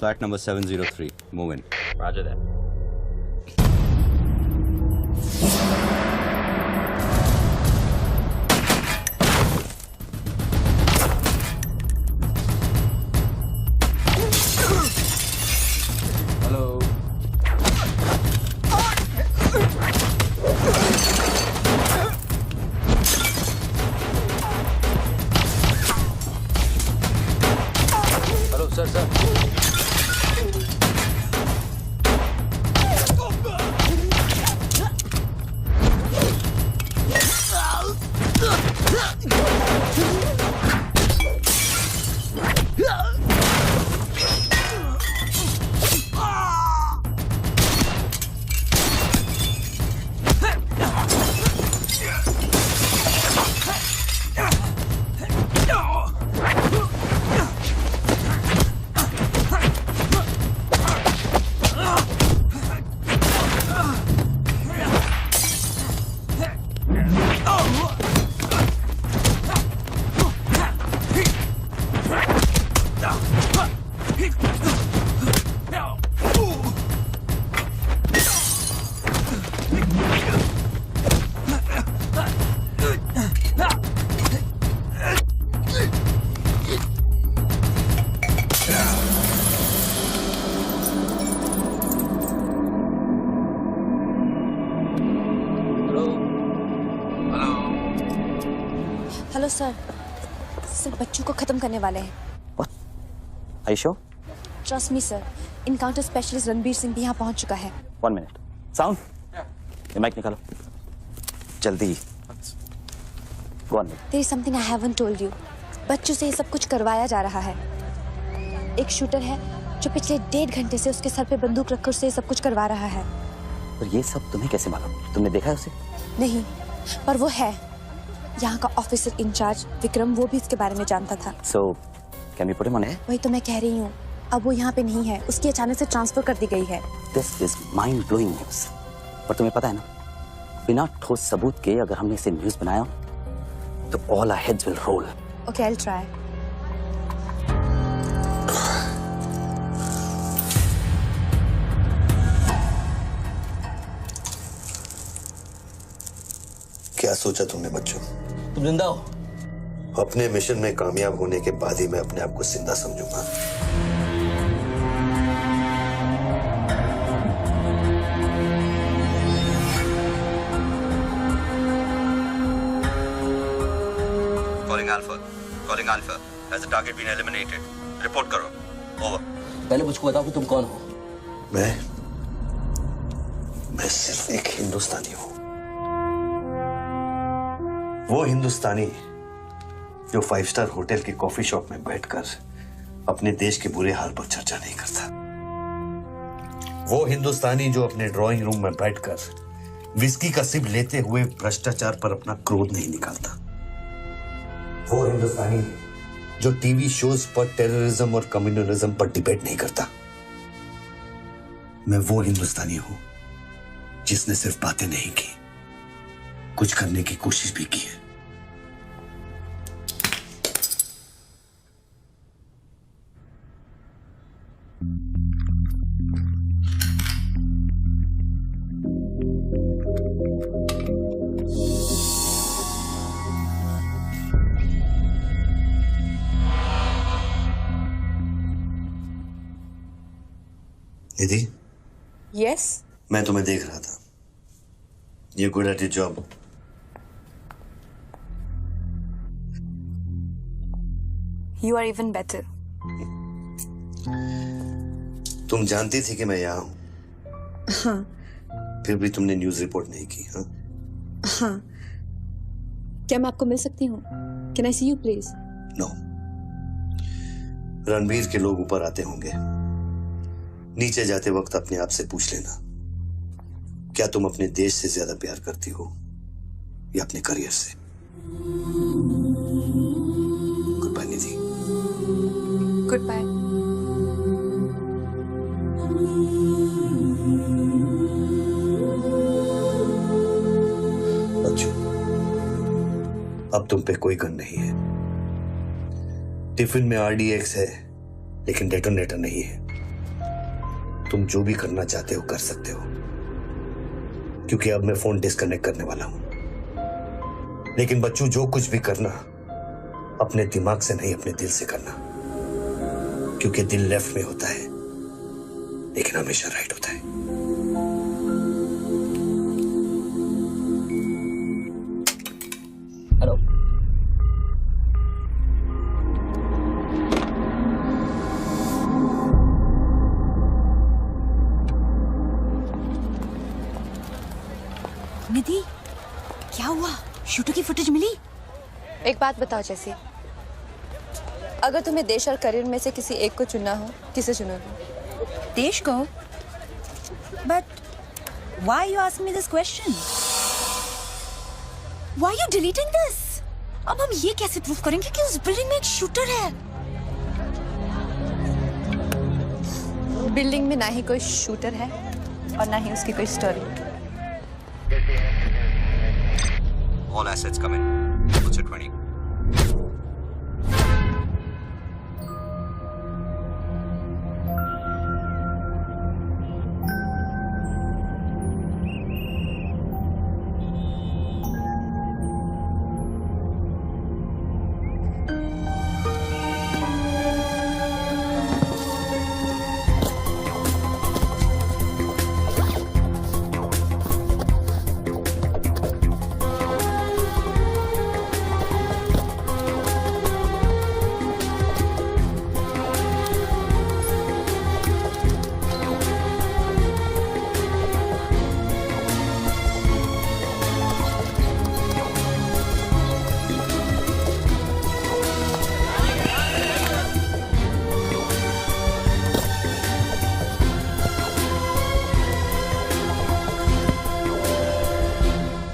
Flat number 703. Move in. Roger that. Hello. Hello sir sir. Hello sir. Sir बच्चों को खत्म करने वाले हैं। Are you sure? Trust me sir. Encounter specialist Ranbir Singh भी यहाँ पहुँच चुका है। 1 minute. Sound? ये माइक निकालो। जल्दी। Go on. There is something I haven't told you. बच्चों से ये सब कुछ करवाया जा रहा है। एक शूटर है जो पिछले 1.5 घंटे से उसके सर पे बंदूक रखकर उससे ये सब कुछ करवा रहा है। पर ये सब तुम्हें कैसे मालूम? तुमने देखा है उसे? नहीं, पर वो है। यहाँ का ऑफिसर इंचार्ज विक्रम वो भी इसके बारे में जानता था। So, can we put him on air? वही तो मैं कह रही हूँ। अब वो यहाँ पे नहीं है, उसकी अचानक से ट्रांसफर कर दी गई है। This is mind-blowing news. पर तुम्हें पता है ना, बिना ठोस सबूत के अगर हमने इसे न्यूज़ बनाया, तो all our heads will roll. Okay, I'll try. क्या सोचा तुमने बच्चों? तुम जिंदा हो? अपने मिशन में कामयाब होने के बाद ही मैं अपने आप को जिंदा समझूंगा। Calling Alpha. Has the target been eliminated? Report करो. Over. पहले मुझको बताओ कि तुम कौन हो? मैं सिर्फ एक हिंदुस्तानी हूँ। वो हिंदुस्तानी जो 5 स्टार होटल के कॉफी शॉप में बैठकर अपने देश के बुरे हाल पर चर्चा नहीं करता। वो हिंदुस्तानी जो अपने ड्राइंग रूम में बैठकर विस्की का सिप लेते हुए भ्रष्टाचार पर अपना क्रोध नहीं निकालता। वो हिंदुस्तानी जो टीवी शोज पर टेररिज्म और कम्युनलिज्म पर डिबेट नहीं करता। मैं वो हिंदुस्तानी हूं जिसने सिर्फ बातें नहीं की, कुछ करने की कोशिश भी की है। निधि, यस मैं तुम्हें देख रहा था। You're good at your job. You are even better. तुम जानती थी कि मैं यहाँ हूँ, हाँ फिर भी तुमने न्यूज रिपोर्ट नहीं की। हाँ? हाँ, क्या मैं आपको मिल सकती हूँ? Can I see you please? No. Ranveer के लोग ऊपर आते होंगे, नीचे जाते वक्त अपने आप से पूछ लेना, क्या तुम अपने देश से ज्यादा प्यार करती हो या अपने करियर से? Goodbye Nidhi. Goodbye. अच्छा, अब तुम पे कोई गन नहीं है। टिफिन में RDX है, लेकिन डेटोनेटर नहीं है। तुम जो भी करना चाहते हो कर सकते हो, क्योंकि अब मैं फोन डिस्कनेक्ट करने वाला हूं। लेकिन बच्चू, जो कुछ भी करना अपने दिमाग से नहीं, अपने दिल से करना, क्योंकि दिल लेफ्ट में होता है लेकिन हमेशा राइट होता है। हेलो। निधि, क्या हुआ? शूटर की फुटेज मिली? एक बात बताओ जैसी, अगर तुम्हें देश और करियर में से किसी एक को चुनना हो, किसे चुनोगे? देश को? But why you ask me this question? Why you deleting this? अब हम ये कैसे प्रूव करेंगे कि उस बिल्डिंग में एक शूटर है? बिल्डिंग में ना ही कोई शूटर है और ना ही उसकी कोई story. All assets come in. What's your 20?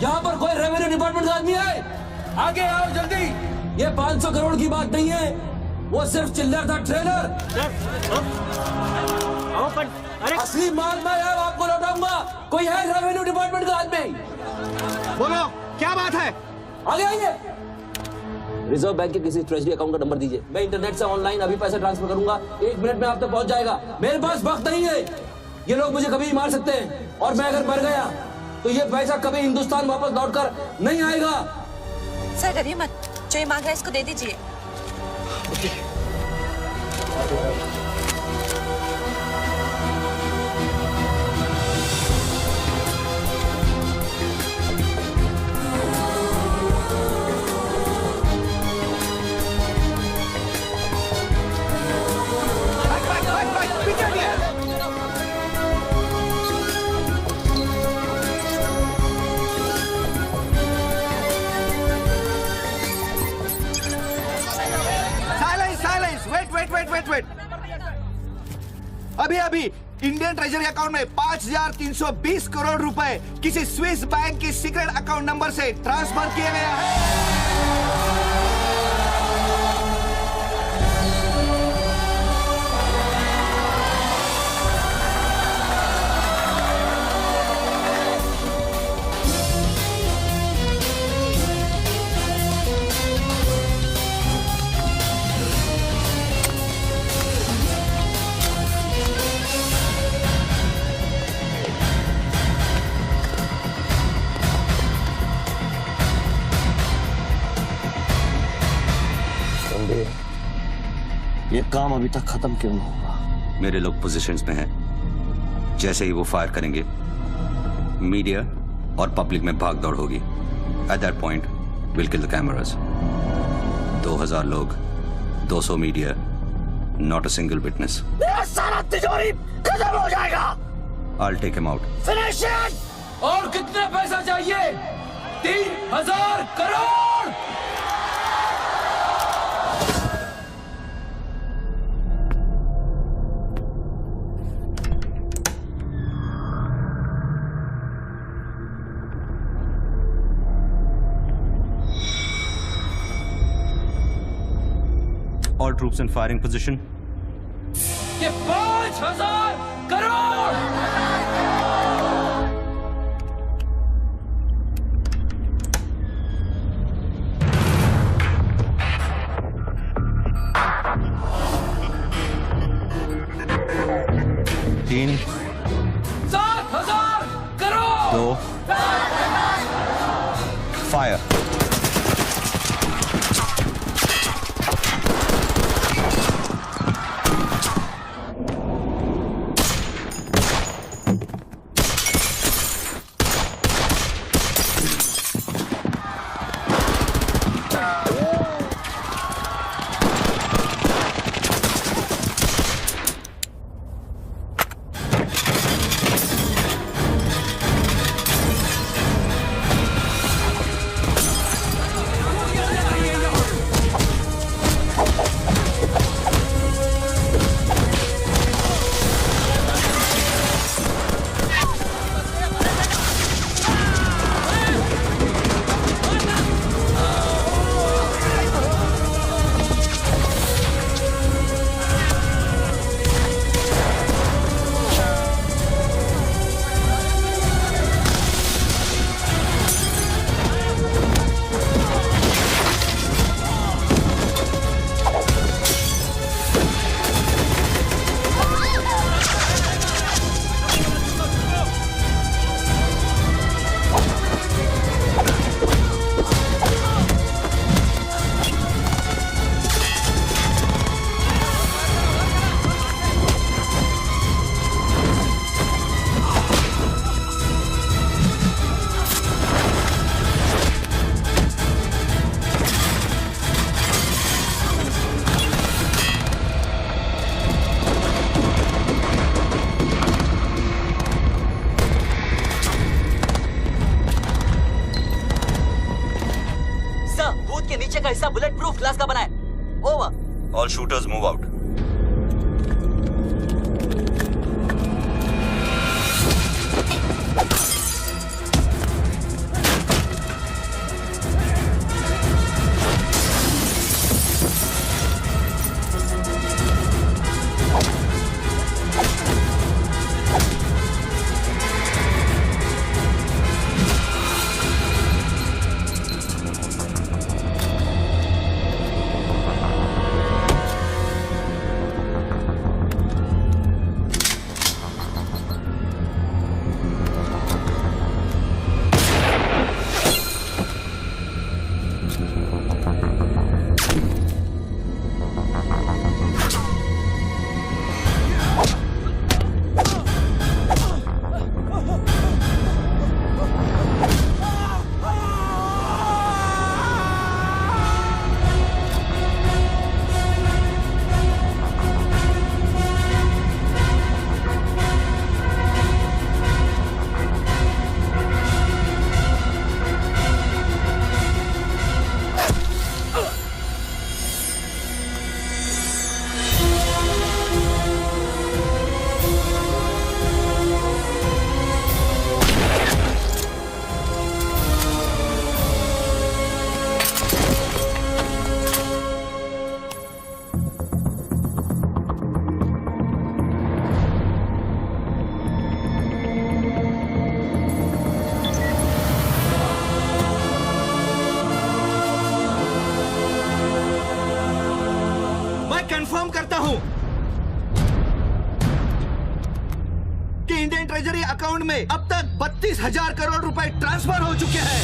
यहाँ पर कोई रेवेन्यू डिपार्टमेंट का आदमी है? आगे आओ जल्दी। ये 500 करोड़ की बात नहीं है, वो सिर्फ चिल्लर था, ट्रेलर। असली माल मैं आपको लौटाऊंगा। कोई है रेवेन्यू डिपार्टमेंट का आदमी? बोलो, क्या बात है? आगे आइए। रिजर्व बैंक के किसी ट्रेजरी अकाउंट का नंबर दीजिए, मैं इंटरनेट से ऑनलाइन अभी पैसे ट्रांसफर करूंगा। 1 मिनट में आप तक पहुंच जाएगा। मेरे पास वक्त नहीं है, ये लोग मुझे कभी मार सकते हैं, और मैं अगर मर गया तो ये पैसा कभी हिंदुस्तान वापस लौटकर नहीं आएगा। सर डरिए मत, जो ये मांग रहा है इसको दे दीजिए। वेट। अभी इंडियन ट्रेजरी अकाउंट में 5,320 करोड़ रुपए किसी स्विस बैंक के सीक्रेट अकाउंट नंबर से ट्रांसफर किया गया है। ये काम अभी तक खत्म क्यों नहीं हुआ? मेरे लोग पोजीशंस में हैं, जैसे ही वो फायर करेंगे मीडिया और पब्लिक में भाग दौड़ होगी। At that point will kill the cameras. 2000 लोग, 200 media, not a single witness. मेरा सारा तिजोरी खत्म हो जाएगा। I'll take him out. Finish it! और कितना पैसा चाहिए? 3000 crore. All troops in firing position. ये 5000 करोड़। तीन, 7000 करोड़। 2, फायर। का हिस्सा बुलेट प्रूफ ग्लास का बना है। Over. All shooters move out. Confirm करता हूं कि इंडियन ट्रेजरी अकाउंट में अब तक 32,000 करोड़ रुपए ट्रांसफर हो चुके हैं।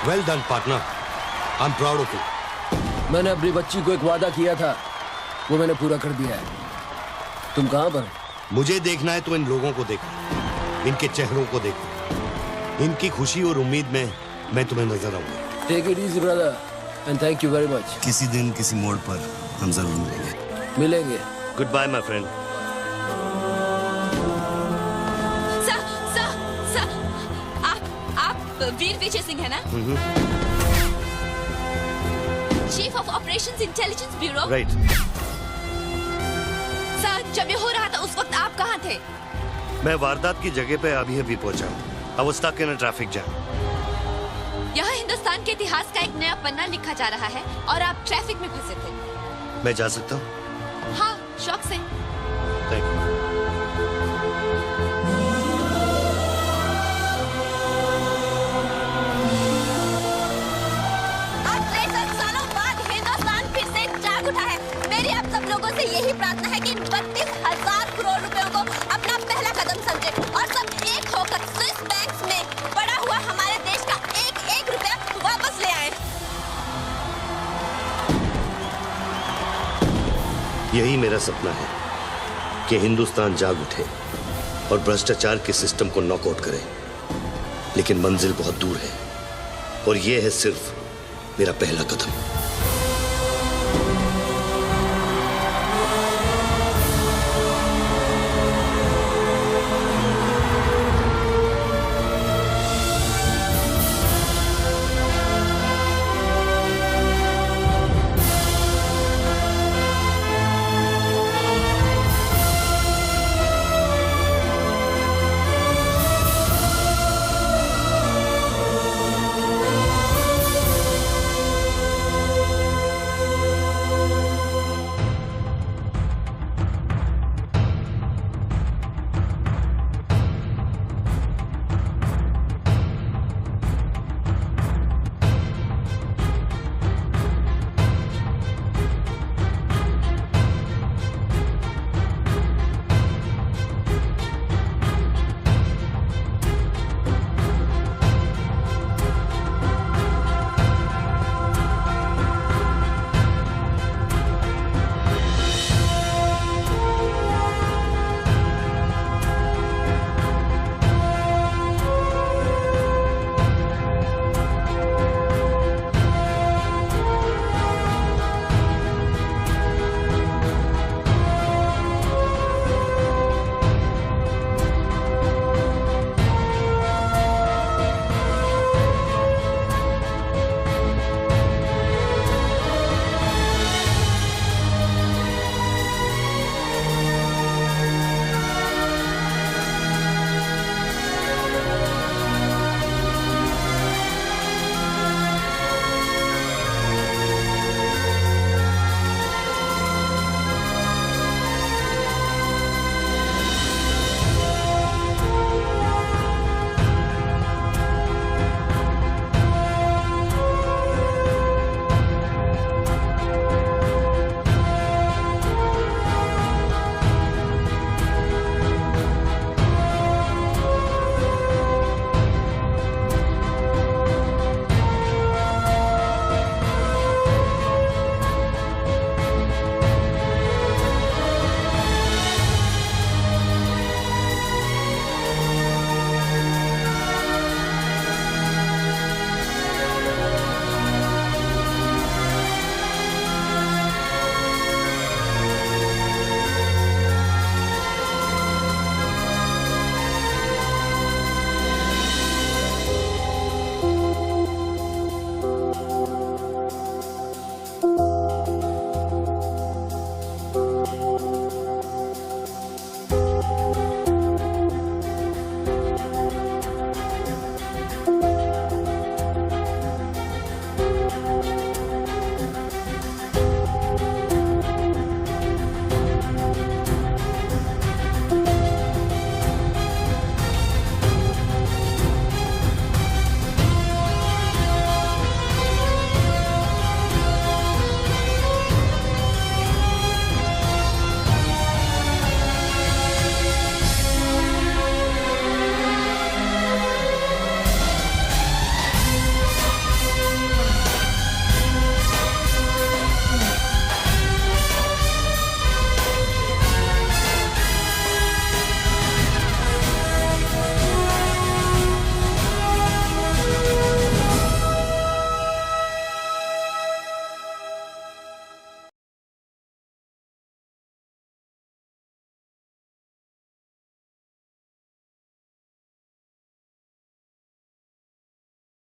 Well done partner, I am proud of you. मैंने अपनी बच्ची को एक वादा किया था, वो मैंने पूरा कर दिया है। तुम कहाँ पर? मुझे देखना है तो इन लोगों को देखो, इनके चेहरों को देखो, इनकी खुशी और उम्मीद में मैं तुम्हें नजर आऊंगा। Take it easy brother and thank you very much. किसी दिन किसी मोड़ पर हम जरूर मिलेंगे। Goodbye my friend. Sir, आप वीर विजय सिंह है ना? Chief of operations intelligence bureau. Right. Sir, जब ये हो रहा था उस वक्त आप कहाँ थे? मैं वारदात की जगह पे अभी पहुंचा हूँ। I was stuck in a traffic jam. यहाँ हिंदुस्तान के इतिहास का एक नया पन्ना लिखा जा रहा है और आप ट्रैफिक में फंसे थे। मैं जा सकता हूँ? हाँ, शौक से। Thank you. आज 63 सालों बाद हिंदुस्तान फिर से जाग उठा है। मेरी आप सब लोगों से यही प्रार्थना है कि 32,000 करोड़ रुपयों को अपना पहला कदम समझे और सब एक होकर स्विस बैंक्स में पड़ा हुआ हमारे देश का एक रुपया वापस ले आए। यही मेरा सपना है कि हिंदुस्तान जाग उठे और भ्रष्टाचार के सिस्टम को नॉकआउट करे, लेकिन मंजिल बहुत दूर है और यह है सिर्फ मेरा पहला कदम।